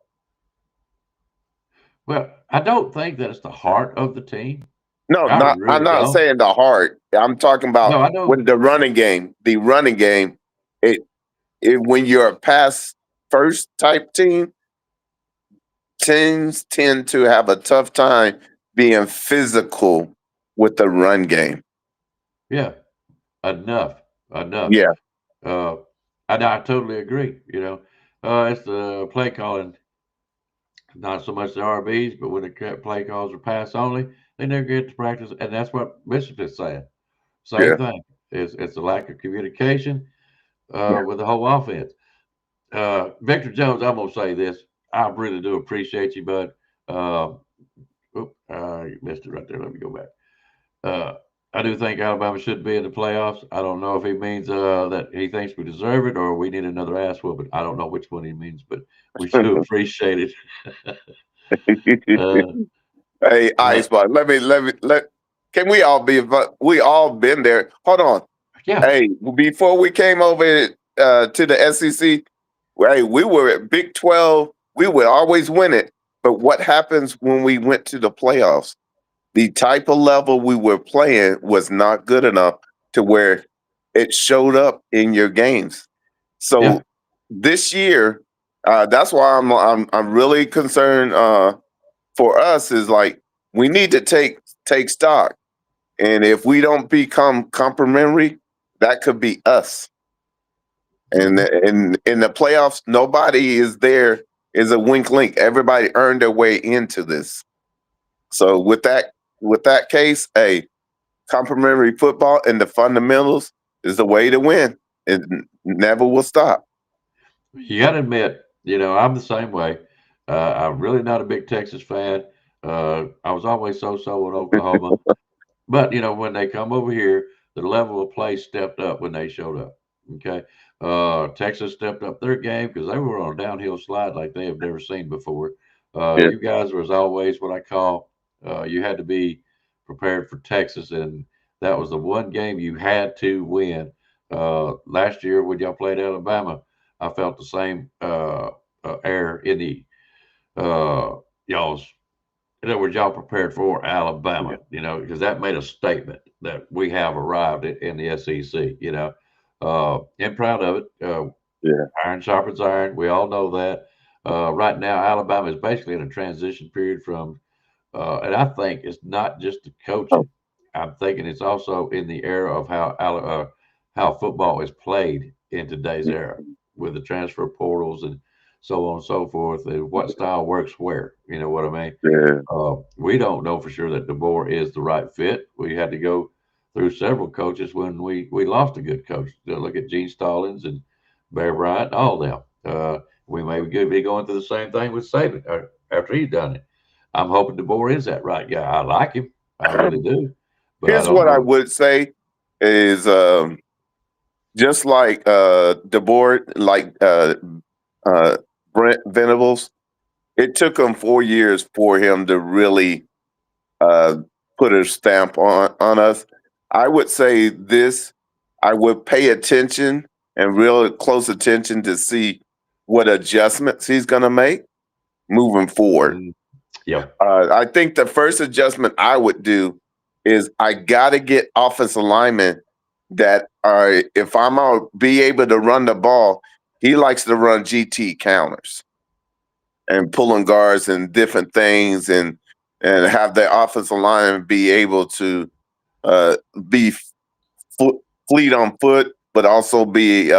Well, I don't think that it's the heart of the team. No, I I'm really not don't. saying the heart. I'm talking No, about I know. with the running game. The running game, when you're a pass first type team, teams tend to have a tough time being physical with the run game. Yeah, enough. Yeah, Uh, I totally agree. It's the play calling, not so much the RBs, but when the play calls are pass only, they never get to practice, and that's what Bishop is saying. Same yeah. thing. It's a lack of communication Yeah. with the whole offense. Victor Jones, I'm gonna say this. I really do appreciate you, bud. Uh, you missed it right there. Let me go back. Uh, I do think Alabama should be in the playoffs. I don't know if he means that he thinks we deserve it or we need another ass whooping. I don't know which one he means, but we do appreciate it. uh, Hey, but Iceball, can we all we all been there? Hold on. yeah, Hey, before we came over to the SEC, hey, we were at Big 12. We would always win it. But what happens when we went to the playoffs? The type of level we were playing was not good enough to where it showed up in your games. yeah, So this year, that's why I'm really concerned for us is like we need to take stock. And if we don't become complimentary, that could be us. And mhm. in the playoffs, nobody is a wink link. Everybody earned their way into this. So with that case, hey, complimentary football and the fundamentals is the way to win. It never will stop. You got to admit, I'm the same way. I'm really not a big Texas fan. I was always so in Oklahoma. But when they come over here, the level of play stepped up when they showed up. Okay, Texas stepped up their game because they were on a downhill slide like they have never seen before. Yeah. You guys were as always what I call you had to be prepared for Texas, and that was the one game you had to win. Last year when y'all played Alabama, I felt the same air in the y'all's in other words, y'all prepared for Alabama, because that made a statement that we have arrived in the SEC, and proud of it. Yeah. Iron sharpens iron. We all know that. Right now, Alabama is basically in a transition period from, and I think it's not just the Oh, coaching. I'm thinking it's also in the era of how football is played in today's era with the transfer portals and so on and so forth, and what style works where. You know what I mean? yeah. We don't know for sure that DeBoer is the right fit. We had to go through several coaches when we lost a good coach. Look at Gene Stallings and Bear Bryant, all them. We may be going through the same thing with Saban after he's done it. I'm hoping DeBoer is that right guy. I like him. I really do. But I Here's don't what I know. would say is just like DeBoer, like uh, Brent Venables, it took him 4 years for him to really uh, put a stamp on us. I would say this: I would pay attention and real close attention to see what adjustments he's going to make moving forward. Mm, yeah. I think the first adjustment I would do is I got to get offensive linemen that are, if I'm going to be able to run the ball, he likes to run GT counters and pulling guards and different things and have the offensive line be able to uh, be foot, fleet on foot, but also be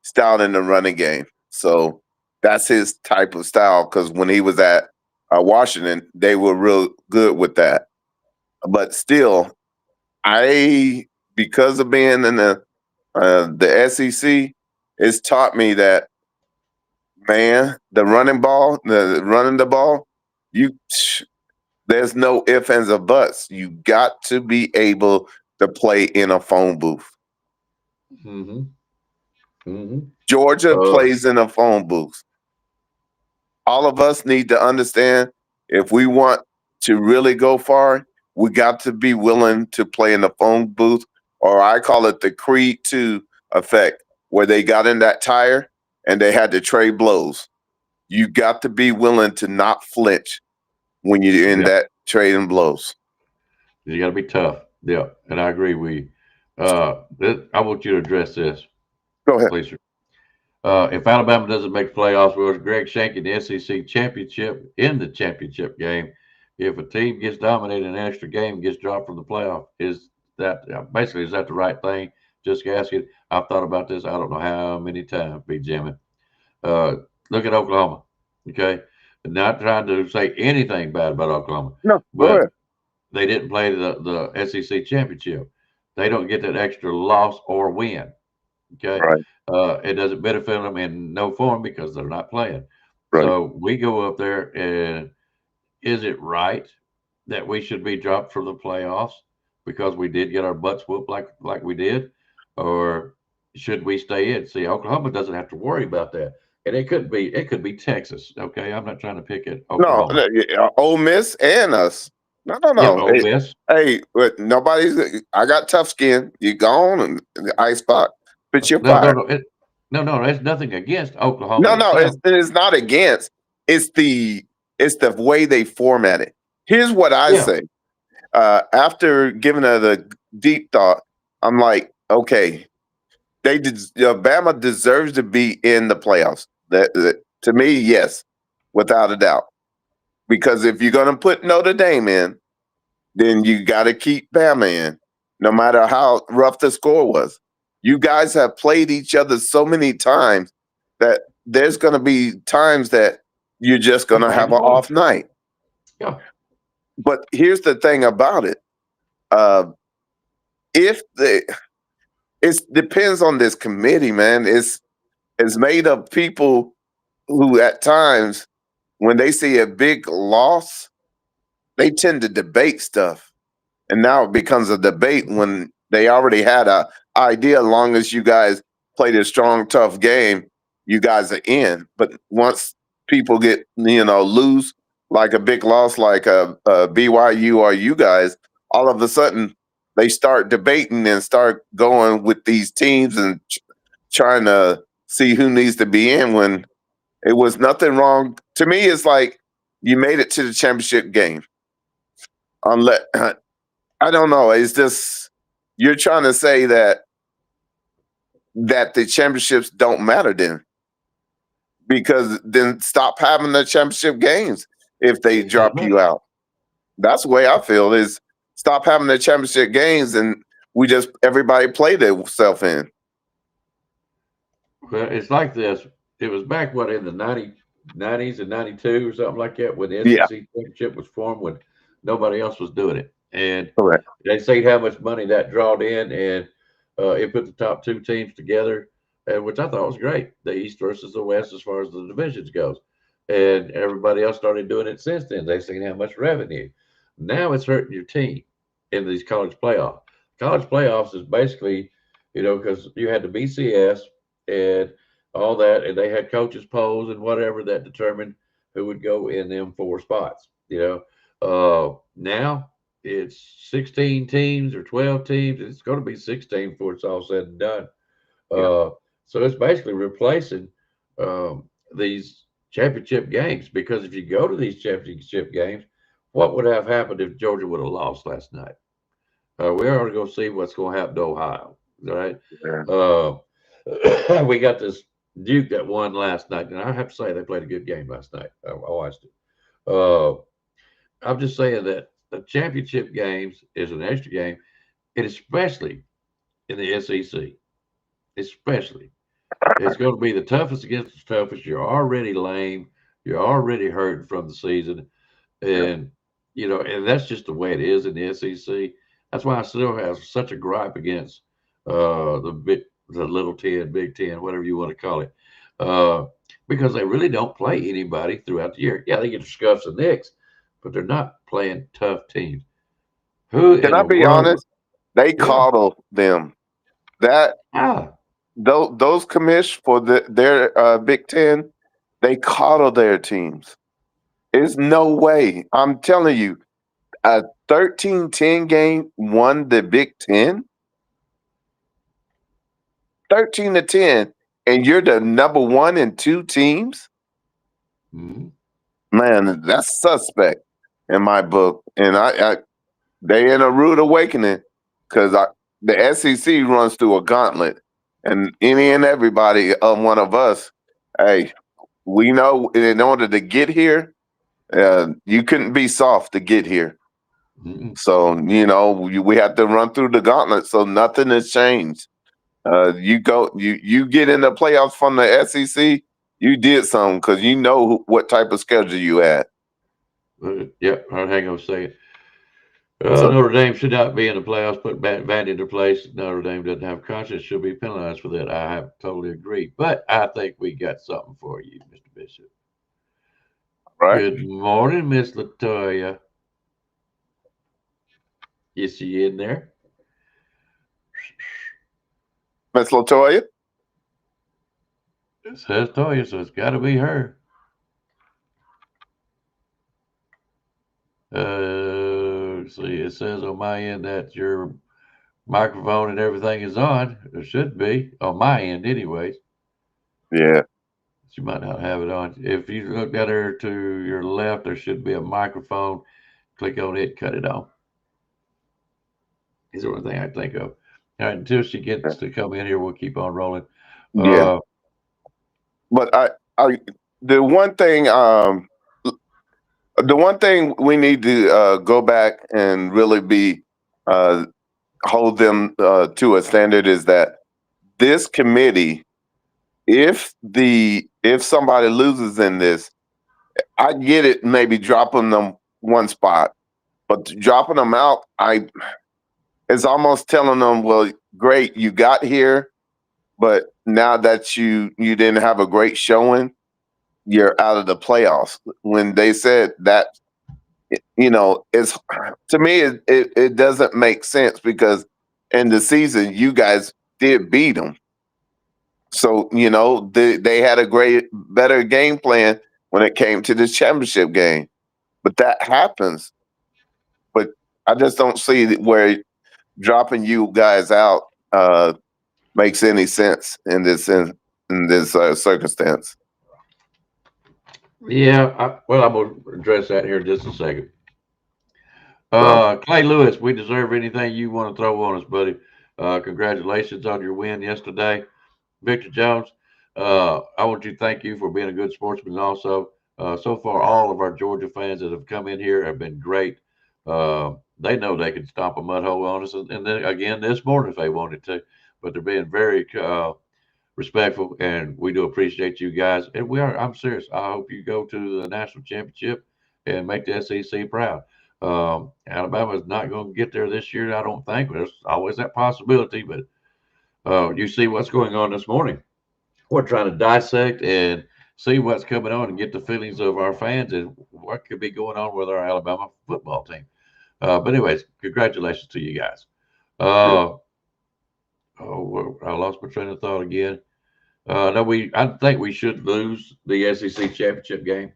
stout in the running game. So that's his type of style because when he was at Washington, they were real good with that. But still, because of being in the SEC, it's taught me that man, the running the ball, you there's no ifs ands or buts. You got to be able to play in a phone booth. Mm-hmm. Mm-hmm. Georgia Uh, plays in a phone booth. All of us need to understand if we want to really go far, we got to be willing to play in the phone booth, or I call it the Creed 2 effect, where they got in that tire and they had to trade blows. You got to be willing to not flinch when you're in yeah. that trading blows. You got to be tough. Yeah. And I agree. I want you to address this, Go ahead. please, sir. If Alabama doesn't make the playoffs, will Greg Shank in the SEC championship in the championship game? If a team gets dominated in an extra game and gets dropped from the playoff, is that basically is that the right thing? Just asking. I've thought about this. I don't know how many times, B. Jimmy. Uh, Look at Oklahoma. Okay, not trying to say anything bad about Oklahoma, No, go but ahead. they didn't play the SEC championship. They don't get that extra loss or win. Okay. Right, It doesn't benefit them in no form because they're not playing. right. So we go up there, and is it right that we should be dropped from the playoffs because we did get our butts whooped like we did, or should we stay in? See, Oklahoma doesn't have to worry about that, and it could be Texas. Okay, I'm not trying to pick at No, Oklahoma. Ole Miss and us. No, no, Yep, no. Ole Miss. Hey, but nobody's. I got tough skin. You gone and the ice spot, but you're No, no, fired. no, no. There's nothing against Oklahoma No, no, itself. it's not against. It's the way they format it. Here's what I Yeah, say. After giving it a deep thought, I'm like, okay, Bama deserves to be in the playoffs. To me, yes, without a doubt. Because if you're gonna put Notre Dame in, then you got to keep Bama in, no matter how rough the score was. You guys have played each other so many times that there's going to be times that you're just going to back have and an forth. off night. Yeah, But here's the thing about it: uh, if the it depends on this committee, man. It's made of people who, at times, when they see a big loss, they tend to debate stuff. And now it becomes a debate when they already had a idea. As long as you guys played a strong, tough game, you guys are in. But once people get lose like a big loss, like a BYU or you guys, all of a sudden they start debating and start going with these teams and trying to see who needs to be in. When it was nothing wrong to me, it's like you made it to the championship game. Unless I don't know. It's just you're trying to say that the championships don't matter then, because then stop having the championship games if they drop you out. That's the way I feel, is stop having the championship games and everybody play themselves in. Well, it's like this. It was back in the 90s and 92 or something like that when the Yeah, SEC championship was formed when nobody else was doing it. And correct. they say how much money that drawed in, and it put the top two teams together, which I thought was great. The East versus the West as far as the divisions goes. And everybody else started doing it since then. They've seen how much revenue. Now it's hurting your team in these college playoffs. College playoffs is basically, because you had the BCS and all that, and they had coaches polls and whatever that determined who would go in them four spots. Now it's 16 teams or 12 teams. It's going to be 16 before it's all said and done. Yeah. So it's basically replacing these championship games, because if you go to these championship games, what would have happened if Georgia would have lost last night? We're already going to see what's going to happen to Ohio. All right. Yeah. We got this Duke that won last night, and I have to say they played a good game last night. I watched it. I'm just saying that the championship games is an extra game, and especially in the SEC, especially it's going to be the toughest against the toughest. You're already lame. You're already hurting from the season, and and that's just the way it is in the SEC. That's why I still have such a gripe against the Little 10, Big 10, whatever you want to call it, because they really don't play anybody throughout the year. Yeah, they get to scuffs and nicks, but they're not playing tough teams. Who Can in I the be world? honest? They Yeah. coddle them. That Ah, those commish for their Big Ten, they coddle their teams. There's no way. I'm telling you, a 13-10 game won the Big Ten. 13-10, and you're the number 1 and 2 teams. mhm. Man, that's suspect in my book. And they in a rude awakening, because the SEC runs through a gauntlet. And any and everybody, one of us, hey, we know in order to get here, you couldn't be soft to get here. Mm-mm. So we have to run through the gauntlet. So nothing has changed. You get in the playoffs from the SEC. You did something because you know what type of schedule you had. Yep, I'll hang on a second. So Notre Dame should not be in the playoffs. Put Vandy into place. Notre Dame doesn't have conscience. Should be penalized for that. I have totally agree. But I think we got something for you, Mr. Bishop. right, Good morning, Miss Latoya. Is she in there? Miss Latoya. It says Toya, so it's got to be her. Let's see, it says on my end that your microphone and everything is on. It should be on my end, anyways. Yeah. She might not have it on. If you look at her to your left, there should be a microphone. Click on it, cut it off. Is the only thing I think of. All right, until she gets to come in here, we'll keep on rolling. Yeah. But the one thing, we need to go back and really be hold them to a standard is that this committee, if somebody loses in this, I get it, maybe dropping them one spot, but dropping them out, it's almost telling them, well, great, you got here, but now that you didn't have a great showing, you're out of the playoffs. When they said that, it's to me it doesn't make sense because in the season you guys did beat them. So they had a better game plan when it came to this championship game, but that happens. But I just don't see where dropping you guys out makes any sense in this circumstance. Yeah, well, I'm going to address that here in just a second. So Clay Lewis, we deserve anything you want to throw on us, buddy. Congratulations on your win yesterday. Victor Jones, I want to thank you for being a good sportsman also. So far, all of our Georgia fans that have come in here have been great. They know they can stomp a mud hole on us, and then again this morning if they wanted to, but they're being very respectful, and we do appreciate you guys. And I'm serious. I hope you go to the national championship and make the SEC proud. Alabama's not going to get there this year, I don't think. There's always that possibility, but you see what's going on this morning. We're trying to dissect and see what's coming on and get the feelings of our fans and what could be going on with our Alabama football team. But anyways, congratulations to you guys. I lost my train of thought again. No, I think we should lose the SEC championship game.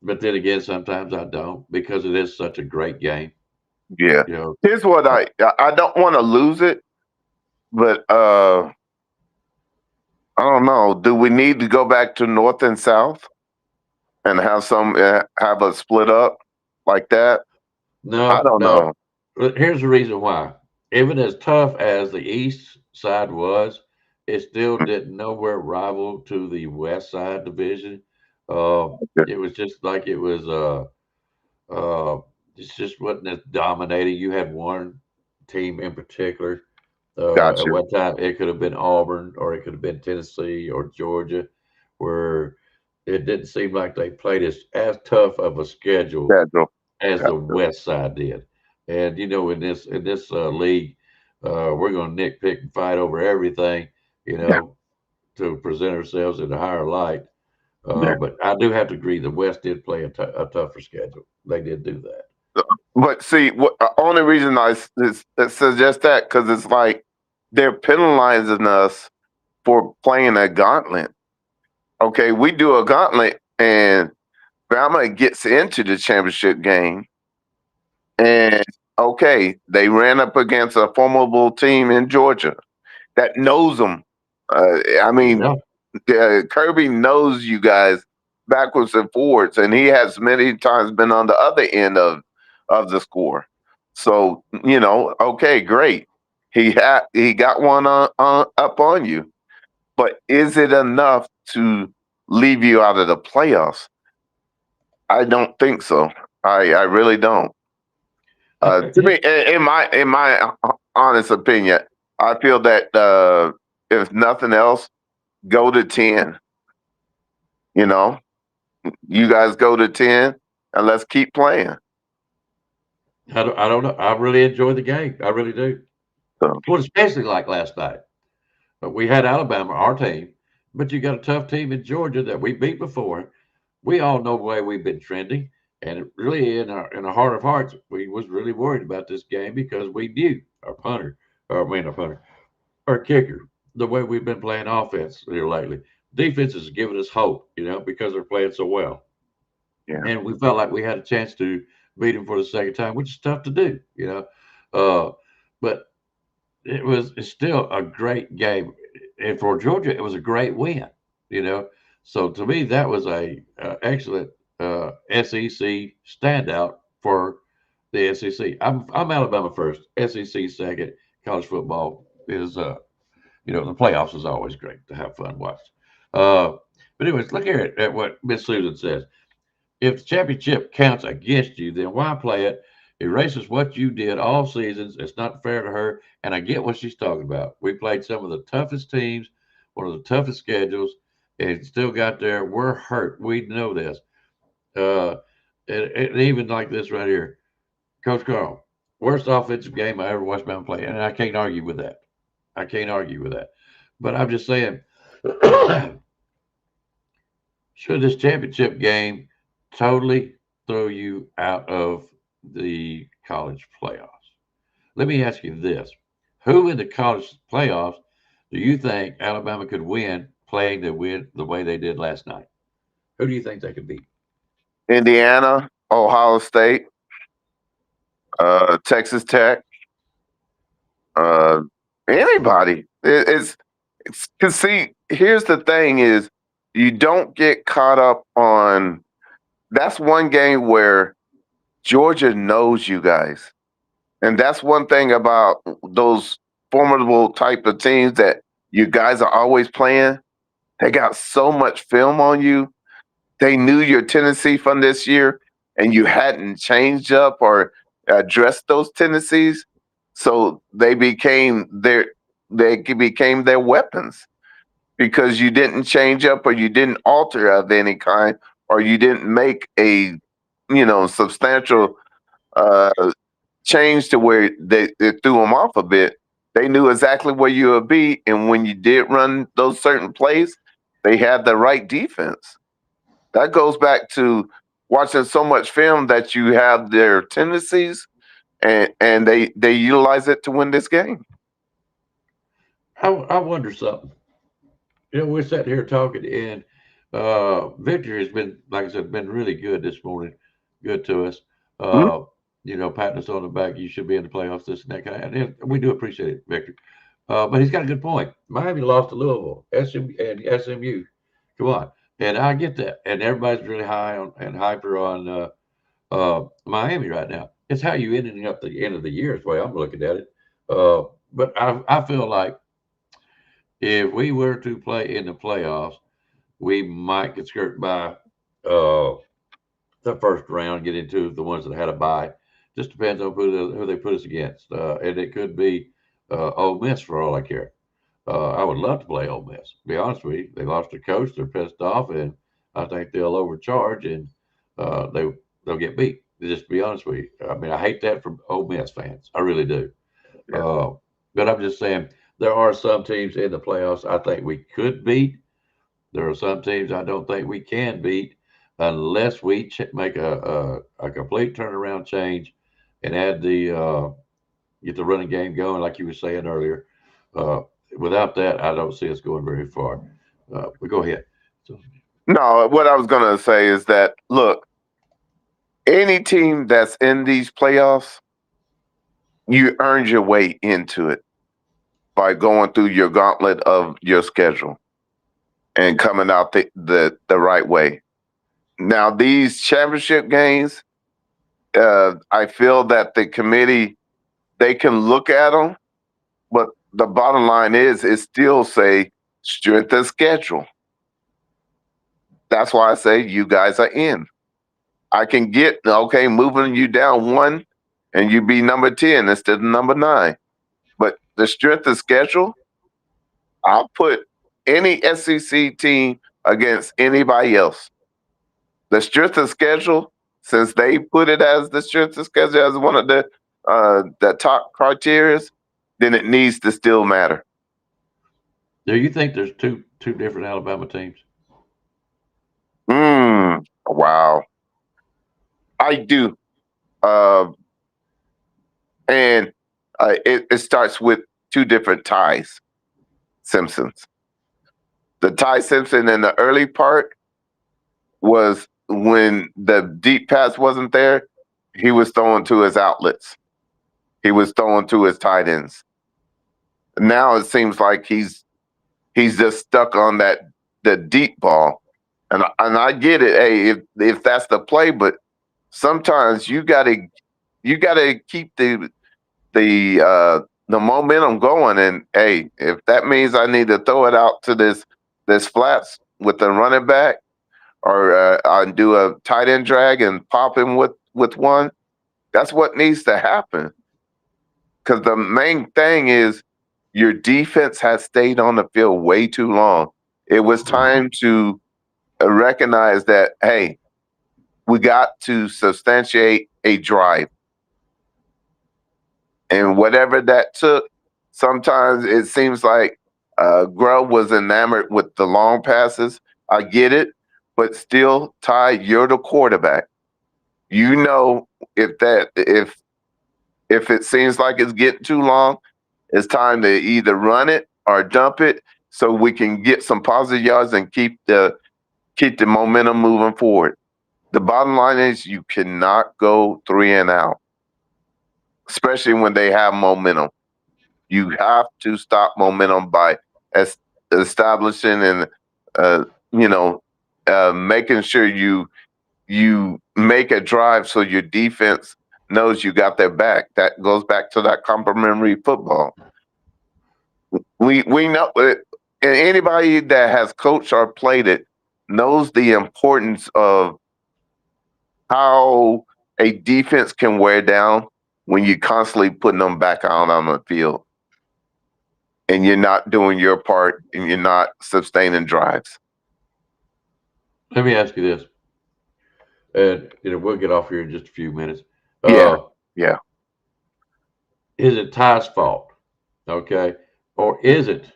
But then again, sometimes I don't because it is such a great game. yeah, here's what I don't want to lose it, but I don't know. Do we need to go back to North and South and have a split up like that? I don't know. Here's the reason why. Even as tough as the East side was, it still didn't nowhere rival to the West side division. It was just like it was. It just wasn't as dominating. You had one team in particular. At Gotcha. one time, it could have been Auburn, or it could have been Tennessee or Georgia, where it didn't seem like they played as tough of a schedule as the West side did. And in this league, we're going to nitpick and fight over everything, to present ourselves in a higher light. But I do have to agree, the West did play a tougher schedule. They did do that. But see, only reason I suggest that because it's like they're penalizing us for playing a gauntlet. Okay, we do a gauntlet and Bama gets into the championship game, and okay, they ran up against a formidable team in Georgia that knows them. I mean, Kirby knows you guys backwards and forwards, and he has many times been on the other end of the score. So okay, great. He got one up on you, but is it enough to leave you out of the playoffs? I don't think so. I really don't. To me, in my honest opinion, I feel that if nothing else, go to 10. You know, you guys go to 10, and let's keep playing. I don't know. I really enjoy the game. I really do. So, Well, especially like last night. But we had Alabama, our team, but you got a tough team in Georgia that we beat before. We all know the way we've been trending, and it really in our heart of hearts, we was really worried about this game because we knew our punter, or I mean our punter, our kicker, the way we've been playing offense here lately. Defense is giving us hope, because they're playing so well, yeah. and we felt like we had a chance to beat them for the second time, which is tough to do. Uh, but it's still a great game, and for Georgia, it was a great win. You know, so to me, that was a excellent SEC standout for the SEC. I'm Alabama first, SEC second. College football is the playoffs is always great to have fun watch. Uh, but anyways, look here at what Miss Susan says. If the championship counts against you, then why play it? Erases what you did all seasons. It's not fair to her. And I get what she's talking about. We played some of the toughest teams, one of the toughest schedules, and still got there. We're hurt. We know this. Uh, and even like this right here, Coach Carl, worst offensive game I ever watched Bama play. And I can't argue with that. I can't argue with that. But I'm just saying, should this championship game totally throw you out of the college playoffs? Let me ask you this. Who in the college playoffs do you think Alabama could win playing the way they did last night? Who do you think they could beat? Indiana, Ohio State, Texas Tech, uh, anybody. It's because see, here's the thing: is you don't get caught up on. That's one game where Georgia knows you guys, and that's one thing about those formidable type of teams that you guys are always playing. They got so much film on you. They knew your tendency from this year, and you hadn't changed up or addressed those tendencies, so they became their weapons because you didn't change up or you didn't alter of any kind or you didn't make a substantial uh, change to where they threw them off a bit. They knew exactly where you would be, and when you did run those certain plays, they had the right defense. That goes back to watching so much film that you have their tendencies, and they utilize it to win this game. I wonder something. We're sitting here talking, and Victor has been, like I said, been really good this morning, good to us. Hmm? Patting us on the back. You should be in the playoffs, this and that kind of. And we do appreciate it, Victor. But he's got a good point. Miami lost to Louisville, SMU. Come on, and I get that. And everybody's really high on and hyper on Miami right now. It's how you ending up the end of the year is the way I'm looking at it. But I feel like if we were to play in the playoffs, we might get skirted by the first round, get into the ones that had a bye. Just depends on who they put us against, and it could be Ole Miss for all I care. I would love to play Ole Miss. To be honest with you, they lost their coach. They're pissed off, and I think they'll overcharge and they'll get beat. Just to be honest with you, I mean, I hate that for Ole Miss fans. I really do. Yeah. But I'm just saying there are some teams in the playoffs I think we could beat. There are some teams I don't think we can beat unless we make a complete turnaround change and add get the running game going, like you were saying earlier. Without that, I don't see us going very far. But go ahead. So, No, what I was going to say is that look, any team that's in these playoffs, you earned your way into it by going through your gauntlet of your schedule and coming out the right way. Now, these championship games, I feel that the committee, they can look at them But the bottom line is it still say strength of schedule. That's why I say you guys are in. I can get okay moving you down one, and you be number 10 instead of number 9. But the strength of schedule, I'll put any SEC team against anybody else. The strength of schedule, since they put it as the strength of schedule as one of the top criteria, then it needs to still matter. Do you think there's two different Alabama teams? Wow. I do. Uh, and it starts with two different Ties Simpsons. The Ty Simpson in the early part was when the deep pass wasn't there, he was throwing to his outlets. He was throwing to his tight ends. Now it seems like he's just stuck on the deep ball. And I get it. Hey, if that's the play, but sometimes you gotta keep the momentum going. And hey, if that means I need to throw it out to this flats with the running back, or I do a tight end drag and pop him with one, that's what needs to happen. Because the main thing is your defense has stayed on the field way too long. It was time to recognize that, hey, we got to substantiate a drive. And whatever that took, sometimes it seems like Grubb was enamored with the long passes. I get it, but still, Ty, you're the quarterback. You know if it seems like it's getting too long, it's time to either run it or dump it so we can get some positive yards and keep the momentum moving forward. The bottom line is you cannot go 3 and out, especially when they have momentum. You have to stop momentum by establishing and uh, you know making sure you make a drive so your defense knows you got their back. That goes back to that complimentary football. We know it, and anybody that has coached or played it knows the importance of how a defense can wear down when you constantly putting them back out on the field and you're not doing your part and you're not sustaining drives. Let me ask you this, and we'll get off here in just a few minutes. Yeah. Is it Ty's fault? Okay, or is it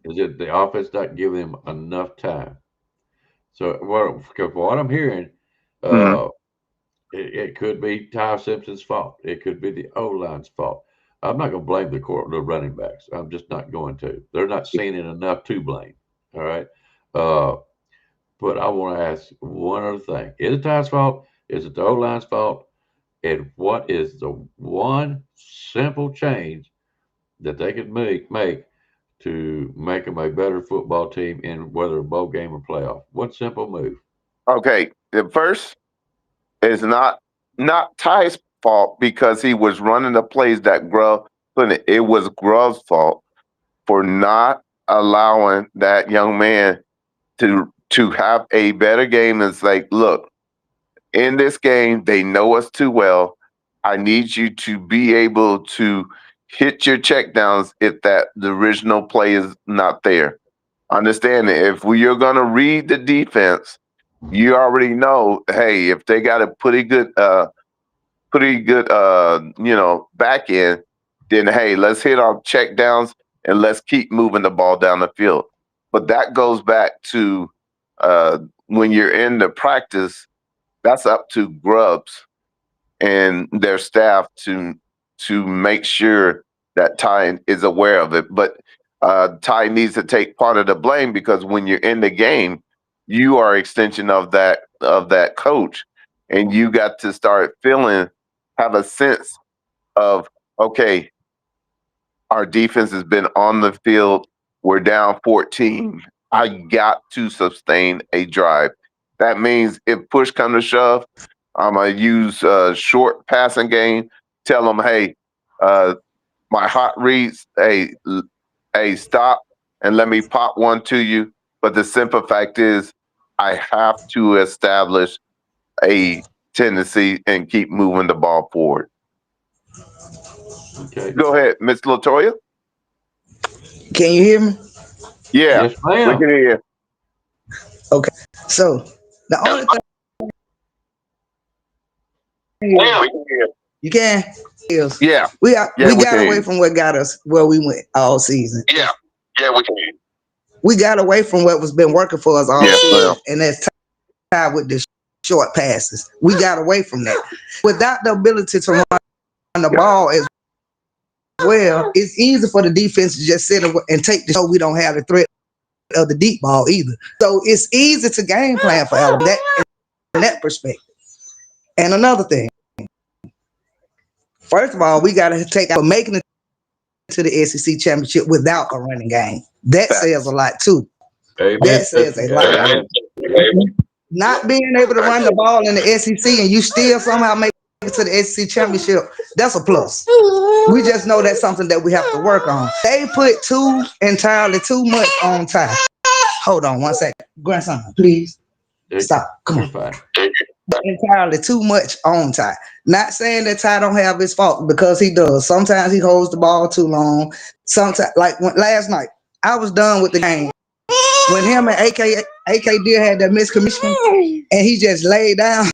the offense not giving him enough time? So what I'm hearing, Mhm. it could be Ty Simpson's fault. It could be the O line's fault. I'm not going to blame the running backs. I'm just not going to. They're not seeing it enough to blame. All right. But I want to ask one other thing: is it Ty's fault? Is it the O line's fault? And what is the one simple change that they could make to make them a better football team in whether a bowl game or playoff? One simple move. Okay. The first is not Ty's fault because he was running the plays that Grubb put in. It was Grubb's fault for not allowing that young man to have a better game. It's like, look, in this game, they know us too well. I need you to be able to hit your checkdowns if the original play is not there. Understand that if you're going to read the defense, you already know, hey, if they got a pretty good back end, then hey, let's hit our checkdowns and let's keep moving the ball down the field. But that goes back to when you're in the practice, that's up to Grubbs and their staff to make sure that Ty is aware of it. But Ty needs to take part of the blame because when you're in the game, you are extension of that coach, and you got to start have a sense of, okay, our defense has been on the field. We're down 14. I got to sustain a drive. That means if push comes to shove, I'm gonna use a short passing game. Tell them, hey, my heart reads, hey, stop and let me pop one to you. But the simple fact is, I have to establish a tendency and keep moving the ball forward. Okay. Go ahead, Miss Latoya. Can you hear me? Yeah, Yes, we ma'am. can hear you. Okay. So the only thing Yeah, we can hear you. you can is Yeah, we we got can hear away you. from what got us where we went all season. Yeah, we can hear you. We got away from what was been working for us all Yes, season, ma'am. and that's tied with the short passes. We got away from that. Without the ability to run the ball as well, it's easy for the defense to just sit and take the show. We don't have the threat of the deep ball either. So it's easy to game plan for Alabama in that perspective. And another thing, first of all, we got to take out making it to the SEC championship without a running game. That says a lot too. Amen. That says a lot. Amen. Not being able to run the ball in the SEC and you still somehow make it to the SEC championship, that's a plus. We just know that's something that we have to work on. They put entirely too much on Ty. Hold on one second. Grandson, please. Stop. Come on. Fine. Entirely too much on Ty. Not saying that Ty don't have his fault, because he does. Sometimes he holds the ball too long. Sometimes, like last night, I was done with the game. When him and AK Deer had that miscommunication and he just laid down,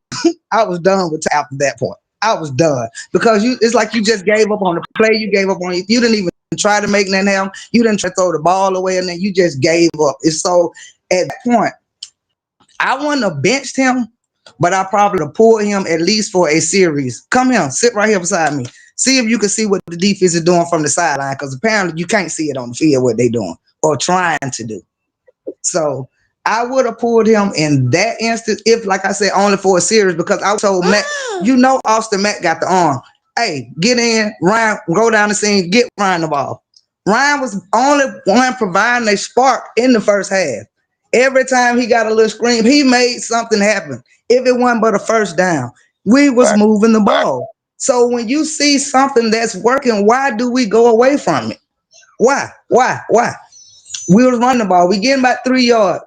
I was done with Ty after that point. I was done, because it's like you just gave up on the play. You gave up on it. You didn't even try to make nothing happen. You didn't try to throw the ball away, and then you just gave up. It's so at that point, I wouldn't have benched him, but I probably have pulled him at least for a series. Come here, sit right here beside me. See if you can see what the defense is doing from the sideline, because apparently you can't see it on the field what they're doing or trying to do. So I would have pulled him in that instance, if, like I said, only for a series, because I told Matt, Austin Matt got the arm. Hey, get in, Ryan, go down the scene, get Ryan the ball. Ryan was only one providing a spark in the first half. Every time he got a little scream, he made something happen. If it wasn't but a first down, we was moving the ball. So when you see something that's working, why do we go away from it? Why? We was running the ball. We getting about 3 yards.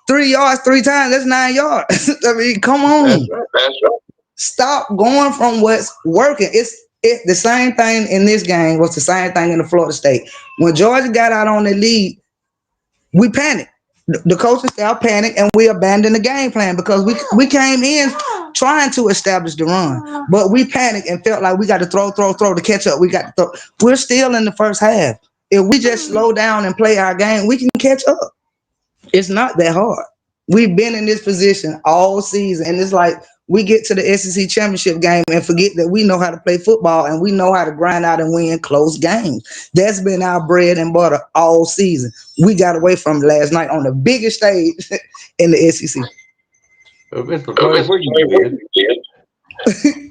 3 yards 3 times, that's 9 yards. I mean, come on. That's right. Stop going from what's working. It's the same thing in this game was the same thing in the Florida State. When Georgia got out on the lead, we panicked. The coaching staff panicked, and we abandoned the game plan, because we came in trying to establish the run, but we panicked and felt like we got to throw to catch up. We got to throw. We're still in the first half. If we just slow down and play our game, we can catch up. It's not that hard. We've been in this position all season, and it's like we get to the SEC championship game and forget that we know how to play football, and we know how to grind out and win close games. That's been our bread and butter all season. We got away from it last night on the biggest stage in the SEC. Mr. Clay, where you been?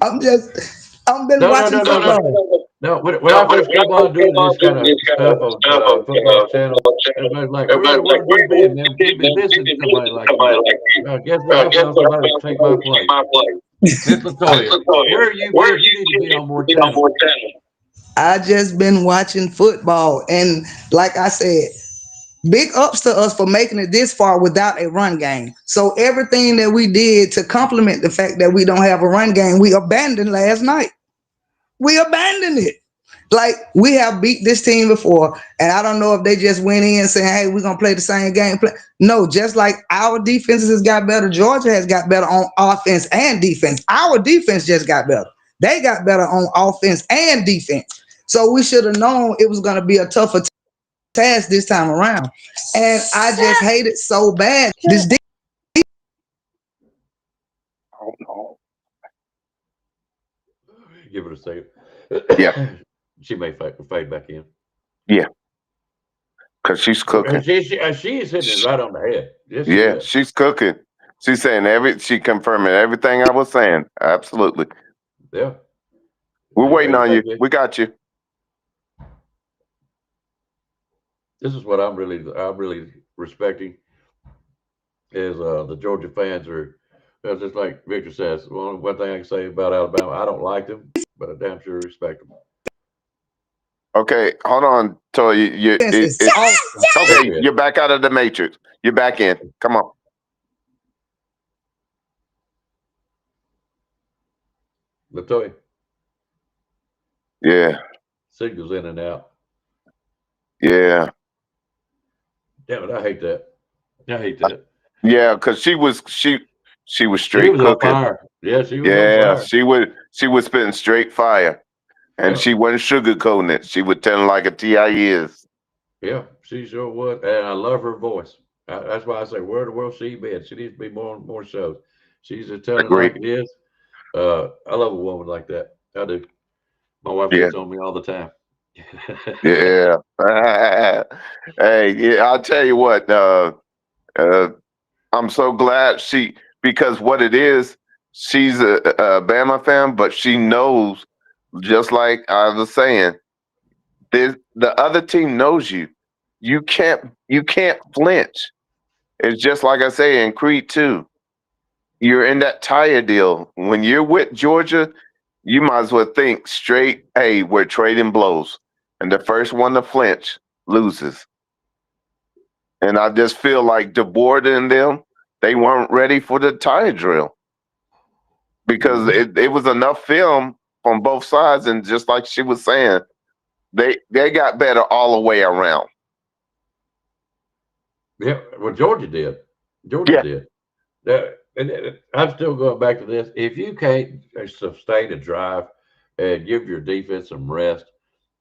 I've been watching football. No, when I first came on doing this kind of stuff on football channel, everybody's like, where in the world you been? Man, you've been missing somebody like you. Guess what? I found somebody to take my place. Mr. Latoya, where are you been? You need to be on more channels. I just been watching football, and like I said, big ups to us for making it this far without a run game. So everything that we did to complement the fact that we don't have a run game, we abandoned last night. We abandoned it. Like, we have beat this team before, and I don't know if they just went in saying, hey, we're going to play the same game. No, just like our defenses has got better, Georgia has got better on offense and defense. Our defense just got better. They got better on offense and defense. So we should have known it was going to be a tougher task this time around. And I just hate it so bad. Give it a second. Yeah. She may fade back in. Yeah. Because she's cooking. She is hitting it right on the head. Yes, she's cooking. She's saying she confirming everything I was saying. Absolutely. Yeah. We're waiting on you. We got you. This is what I'm really respecting is the Georgia fans are just like Victor says. One thing I can say about Alabama, I don't like them, but I damn sure respect them. Okay, hold on, Toy. This is awesome. Okay, you're back out of the matrix. You're back in. Come on. Latoya, Yeah, signals in and out. yeah, Damn it, I hate that. I hate that. yeah. Because she was She straight was on cooking. fire. Yeah, she was on Yeah, fire. she was spitting straight fire, and Yeah. she wasn't sugarcoating it. She would tell him like a Ti is. Yeah, she sure was, and I love her voice. That's why I say, where in the world she been? She needs to be more shows. She's just telling it Agree. like it is. I love a woman like that. I do. My wife Yeah, hits on me all the time. yeah. Hey, yeah. I'll tell you what. Uh, I'm so glad because what it is, she's a Bama fan, but she knows, just like I was saying, the other team knows you. You can't flinch. It's just like I say in Creed 2. You're in that tire deal. When you're with Georgia, you might as well think straight, hey, we're trading blows. And the first one to flinch loses. And I just feel like DeBoer and them, they weren't ready for the tire drill because it was enough film from both sides. And just like she was saying, they got better all the way around. Yeah, well, Georgia did. Georgia Yeah. did. And I'm still going back to this. If you can't sustain a drive and give your defense some rest,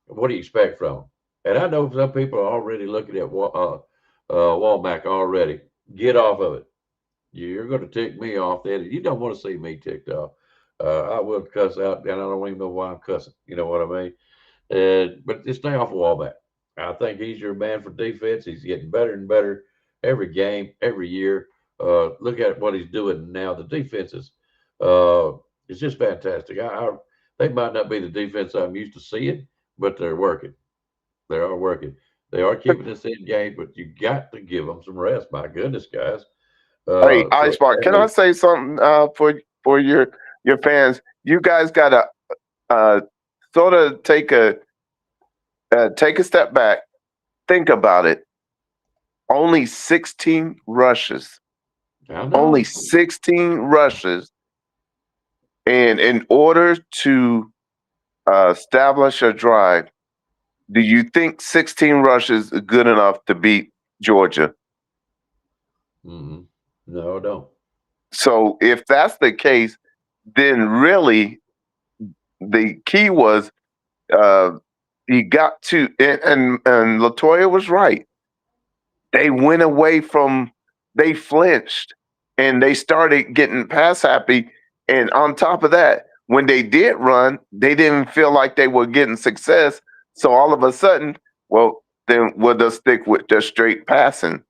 what do you expect from them? And I know some people are already looking at Walmack already. Get off of it. You're going to tick me off then. You don't want to see me ticked off. I will cuss out, and I don't even know why I'm cussing. You know what I mean? But just stay off of Walmack. I think he's your man for defense. He's getting better and better every game, every year. Look at what he's doing now. The defenses, it's just fantastic. They might not be the defense I'm used to seeing, but they're working. They are working. They are keeping us in game, but you got to give them some rest. My goodness, guys. Hey, So Icebot, can I say something for your fans? You guys gotta uh, sort of take a step back. Think about it. Only 16 rushes. I Only know. 16 rushes. And in order to establish a drive, do you think 16 rushes is good enough to beat Georgia? Mm-hmm. No, I don't. So if that's the case, then really the key was uh, he got to, and Latoya was right. They went away from, they flinched and they started getting pass happy. And on top of that, when they did run, they didn't feel like they were getting success. So all of a sudden, well, then we'll just stick with just straight passing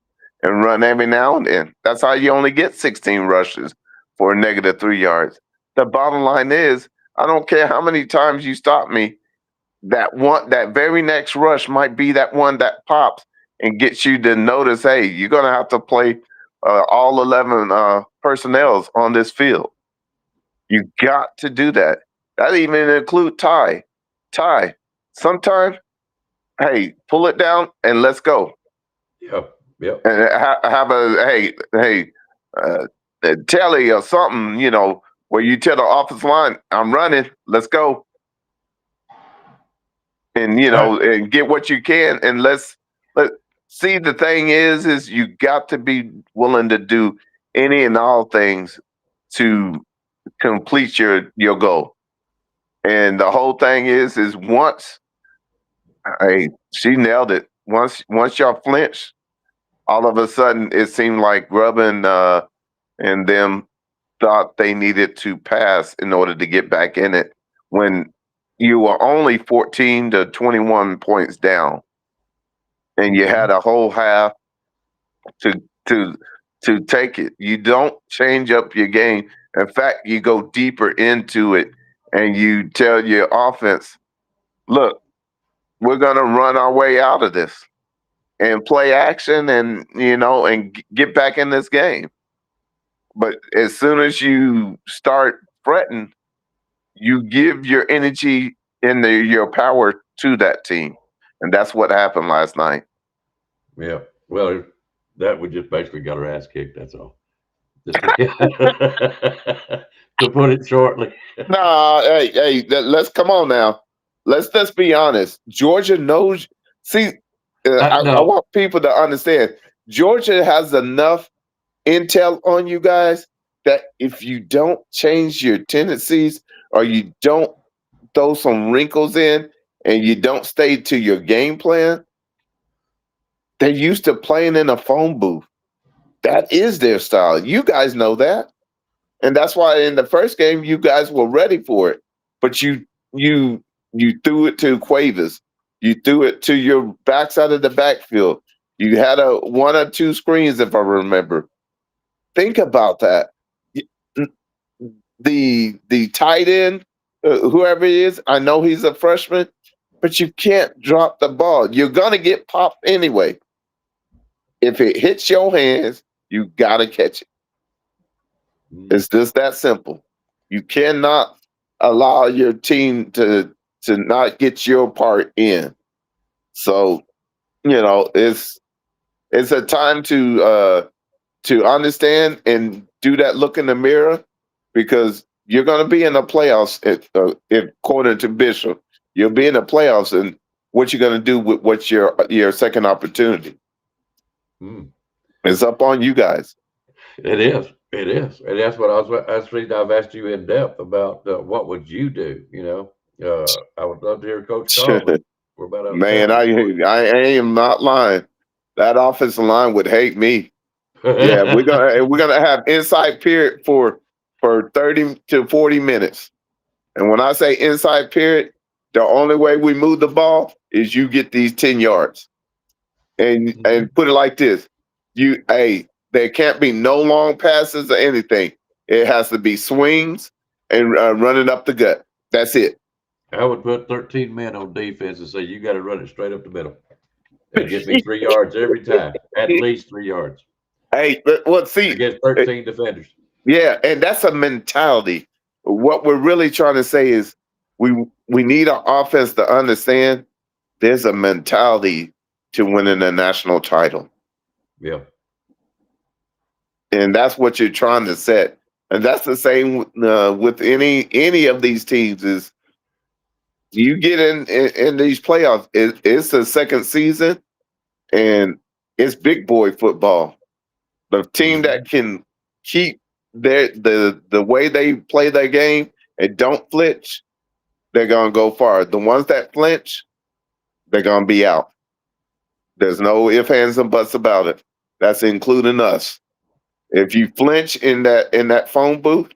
and run every now and then. That's how you only get 16 rushes for a -3 yards. The bottom line is, I don't care how many times you stop me, that very next rush might be that one that pops and gets you to notice, hey, you're gonna have to play all 11 personnels on this field. You got to do that. That even include Ty. Ty, sometimes, hey, pull it down and let's go. Yep. Yep. And have a hey, uh, telly or something, where you tell the offensive line, I'm running, let's go. And and get what you can, and let see. The thing is you got to be willing to do any and all things to complete your goal. And the whole thing is once, hey, she nailed it. Once y'all flinch, all of a sudden it seemed like Grubbin and them thought they needed to pass in order to get back in it when you were only 14 to 21 points down, and you had a whole half to to to take it. You don't change up your game. In fact, you go deeper into it and you tell your offense, look, we're gonna run our way out of this and play action and get back in this game. But as soon as you start fretting, you give your energy and your power to that team. And that's what happened last night. Yeah. Well, that we just basically got our ass kicked. That's all. Just to put it shortly. No, hey, let's come on now. Let's be honest. Georgia knows. See, I No. want people to understand. Georgia has enough intel on you guys that if you don't change your tendencies or you don't throw some wrinkles in and you don't stay to your game plan, they're used to playing in a phone booth. That is their style. You guys know that. And that's why in the first game you guys were ready for it. But you threw it to Cuevas. You threw it to your backside of the backfield. You had a 1 or 2 screens, if I remember. Think about that. The tight end, whoever he is, I know he's a freshman, but you can't drop the ball. You're gonna get popped anyway. If it hits your hands, you gotta catch it. It's just that simple. You cannot allow your team to not get your part in. So, it's a time to understand and do that look in the mirror, because you're going to be in the playoffs. If according to Bishop, you'll be in the playoffs, and what you're going to do with what's your second opportunity. It's up on you guys. It is. It is. And that's what I've asked you in depth about. What would you do? I would love to hear Coach Carl. We're about out of Man, time. I am not lying. That offensive line would hate me. Yeah, we're gonna have inside period for 30 to 40 minutes. And when I say inside period, the only way we move the ball is you get these 10 yards. And put it like this. There can't be no long passes or anything. It has to be swings and running up the gut. That's it. I would put 13 men on defense and say, you got to run it straight up the middle and get me 3 yards every time, at least 3 yards. Hey, but see, against 13 defenders. Yeah, and that's a mentality. What we're really trying to say is we need our offense to understand there's a mentality to winning a national title. Yeah. And that's what you're trying to set. And that's the same with any of these teams. Is you get in these playoffs, it's the second season, and it's big boy football. The team that can keep the way they play their game and don't flinch, they're gonna go far. The ones that flinch, they're gonna be out. There's no ifs, ands, and buts about it. That's including us. If you flinch in that phone booth,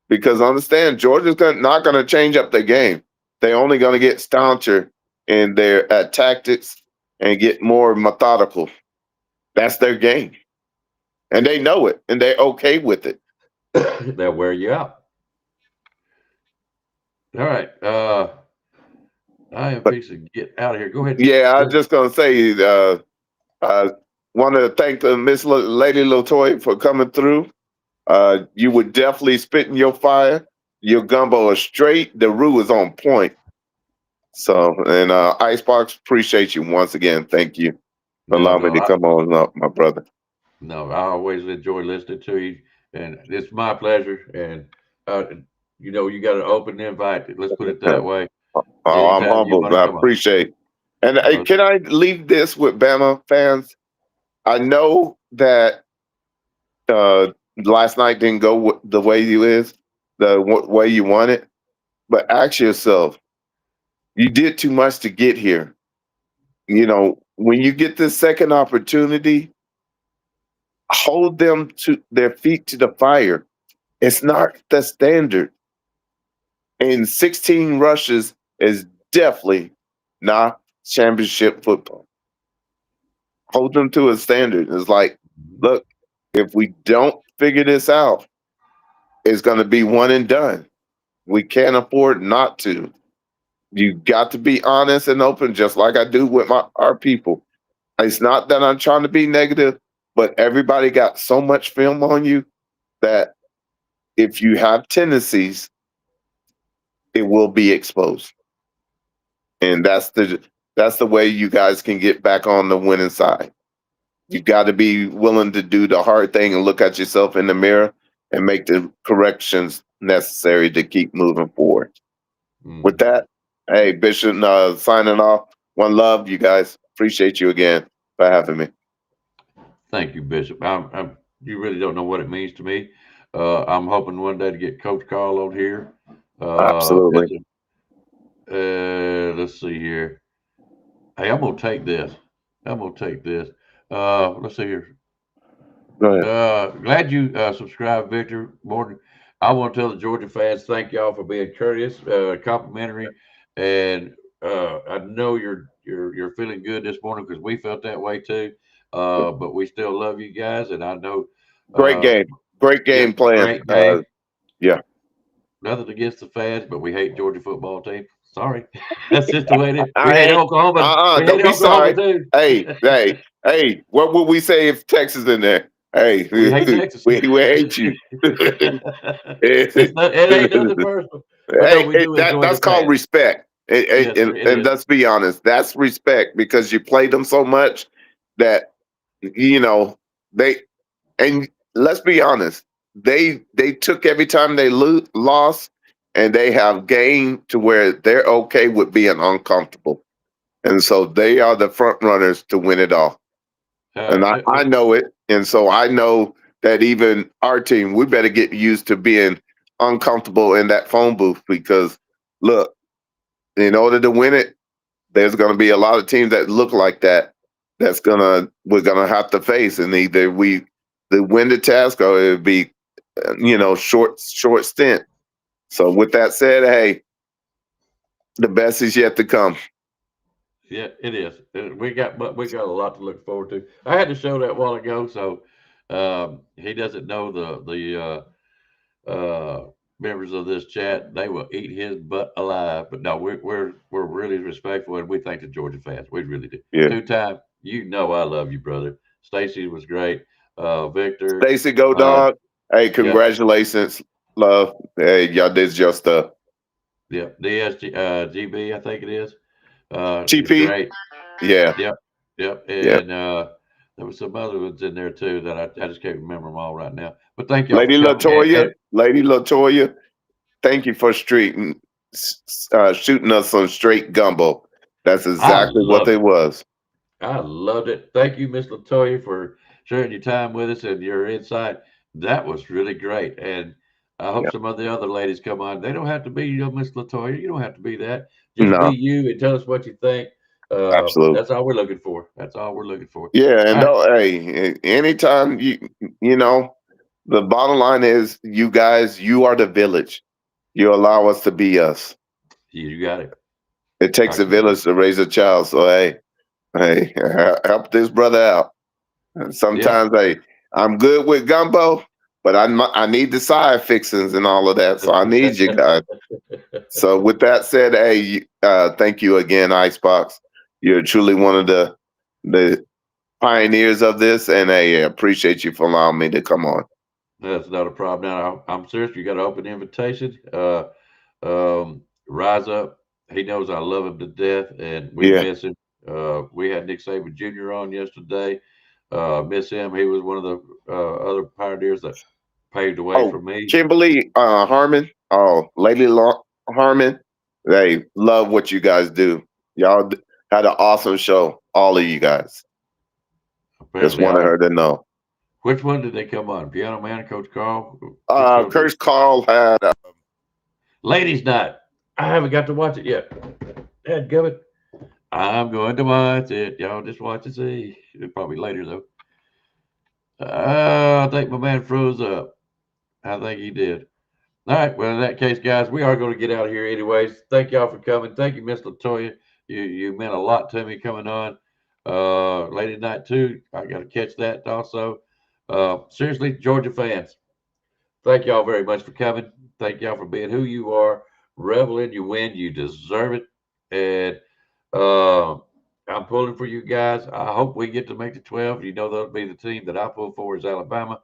because understand Georgia's not gonna change up their game. They're only gonna get stauncher in their tactics and get more methodical. That's their game. And they know it, and they're okay with it. They'll wear you out. All right. I am fixing to get out of here. Go ahead. Yeah, I was just going to say, I want to thank Miss Lady Latoya for coming through. You were definitely spitting your fire. Your gumbo is straight. The roux is on point. So, and Icebox, appreciate you once again. Thank you for allowing me to come on up, my brother. No, I always enjoy listening to you, and it's my pleasure. And you got an open invite. Let's put it that way. I'm humbled. I appreciate. And can I leave this with Bama fans? I know that last night didn't go the way way you want it, but ask yourself, you did too much to get here. When you get this second opportunity, hold them to their feet to the fire. It's not the standard. And 16 rushes is definitely not championship football. Hold them to a standard. It's like, look, if we don't figure this out, it's going to be one and done. We can't afford not to. You got to be honest and open, just like I do with our people. It's not that I'm trying to be negative, but everybody got so much film on you that if you have tendencies, it will be exposed. And that's the way you guys can get back on the winning side. You got to be willing to do the hard thing and look at yourself in the mirror and make the corrections necessary to keep moving forward. With that, hey, Bishop, signing off. One love, you guys. Appreciate you again for having me. Thank you, Bishop. You really don't know what it means to me. I'm hoping one day to get Coach Carl on here. Absolutely. Let's see here. Hey, I'm gonna take this. Let's see here. Go ahead. Glad you subscribed, Victor. Morton. I want to tell the Georgia fans, thank y'all for being courteous, complimentary, and I know you're feeling good this morning because we felt that way too. But we still love you guys, and I know. Great game. Great game Yep, plan. great game. Yeah. Nothing against the fans, but we hate Georgia football team. Sorry, that's just the way it is. We I hate ain't- Oklahoma. We don't hate be Oklahoma sorry. too. Hey, what would we say if Texas in there? Hey, We hate Texas. we hate you. It ain't nothing personal. But no, we do enjoy That's the called fans. respect. Yes, sir, it And is. let's be honest, that's respect because you played them so much that they and let's be honest, they took every time they lost, and they have gained to where they're okay with being uncomfortable, and so they are the front runners to win it all. And I know it, and so I know that even our team, we better get used to being uncomfortable in that phone booth because look, in order to win it, there's going to be a lot of teams that look like that. We're gonna have to face, and either we win the task or it'll be, short stint. So with that said, hey, the best is yet to come. Yeah, it is. We got a lot to look forward to. I had to show that a while ago, so he doesn't know the members of this chat. They will eat his butt alive. But no, we're really respectful, and we thank the Georgia fans. We really do. Yeah. 2-time, I love you, brother. Stacy was great. Victor, Stacy, go dog. Hey, yeah, congratulations, love. Hey, y'all did your stuff. yeah. GB, I think it is. He's GP, great. yeah, Yep. yeah. And there was some other ones in there too that I just can't remember them all right now. But thank y'all for Lady coming. Latoya, thank you for shooting us some straight gumbo. That's exactly what loved it it. was. I loved it. Thank you, Miss Latoya, for sharing your time with us and your insight. That was really great. And I hope Yeah. some of the other ladies come on. They don't have to be Miss Latoya. You don't have to be that. Just be No, you and tell us what you think. absolutely. That's all we're looking for. That's all we're looking for. Yeah, and All right. hey, anytime the bottom line is you guys, you are the village. You allow us to be us. You got it. It takes a Talk to you later. village to raise a child. So hey, help this brother out. And Yeah. sometimes, hey, I'm good with gumbo, but I need the side fixings and all of that. So I need you guys. So with that said, hey, thank you again, Icebox. You're truly one of the pioneers of this, and I appreciate you for allowing me to come on. That's not a problem. Now, I'm serious. You got an open invitation. Rise up. He knows I love him to death, and we Yeah. miss him. We had Nick Saban Jr. on yesterday. Miss him. He was one of the other pioneers that paved the way Oh, for me. Kimberly Harmon. Oh, Lady Harmon. They love what you guys do. Y'all had an awesome show. All of you guys. Just Apparently, wanted her to know. which one did they come on? Piano Man, Coach Carl? Which show did- Coach Carl had. Ladies' Night. I haven't got to watch it yet. Dadgummit. I'm going to watch it. Y'all just watch and see. Probably later, though. I think my man froze up. I think he did. All right. Well, in that case, guys, we are going to get out of here anyways. Thank y'all for coming. Thank you, Miss Latoya. You meant a lot to me coming on. Lady Night, too. I got to catch that also. Seriously, Georgia fans, thank y'all very much for coming. Thank y'all for being who you are. Revel in your win. You deserve it. And I'm pulling for you guys. I hope we get to make the 12. You know, that'll be the team that I pull for is Alabama.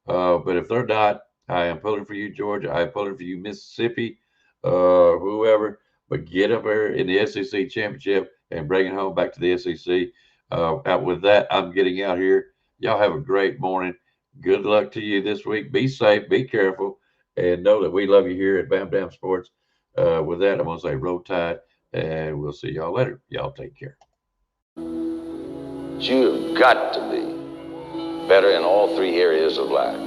But if they're not, I am pulling for you, Georgia. I am pulling for you, Mississippi, whoever. but get up there in the SEC championship and bring it home back to the SEC. Out with that, I'm getting out here. Y'all have a great morning. Good luck to you this week. Be safe, be careful, and know that we love you here at BAMA Sports. With that, I'm going to say roll tide, and we'll see y'all later. Y'all take care. You've got to be better in all three areas of life,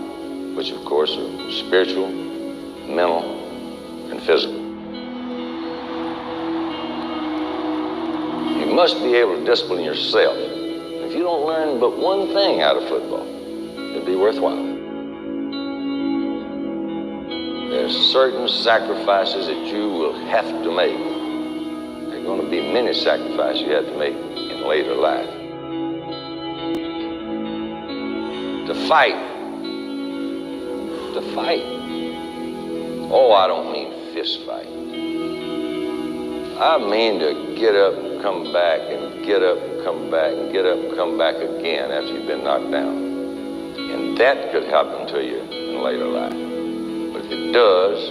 which of course are spiritual, mental, and physical. You must be able to discipline yourself. If you don't learn but one thing out of football, it'll be worthwhile. There's certain sacrifices that you will have to make. There are going to be many sacrifices you have to make in later life. To fight. Oh, I don't mean fist fight. I mean to get up and come back and get up and come back and get up and come back again after you've been knocked down. And that could happen to you in later life. But if it does,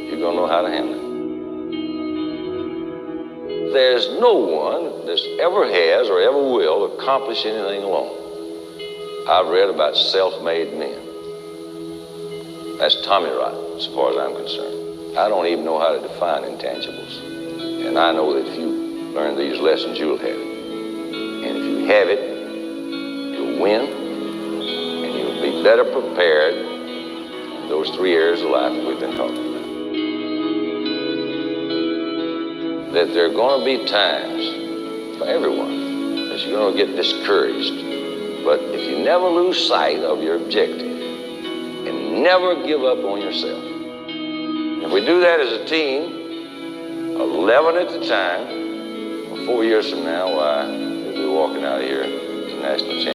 you're going to know how to handle it. There's no one that ever has or ever will accomplish anything alone. I've read about self-made men. That's Tommy rot, as far as I'm concerned. I don't even know how to define intangibles. And I know that if you learn these lessons, you'll have it. And if you have it, you'll win, and you'll be better prepared in those three areas of life that we've been talking about. That there are going to be times for everyone that you're going to get discouraged. But if you never lose sight of your objective and never give up on yourself, if we do that as a team, 11 at the time, 4 years from now, why, we'll be walking out of here as a national champion.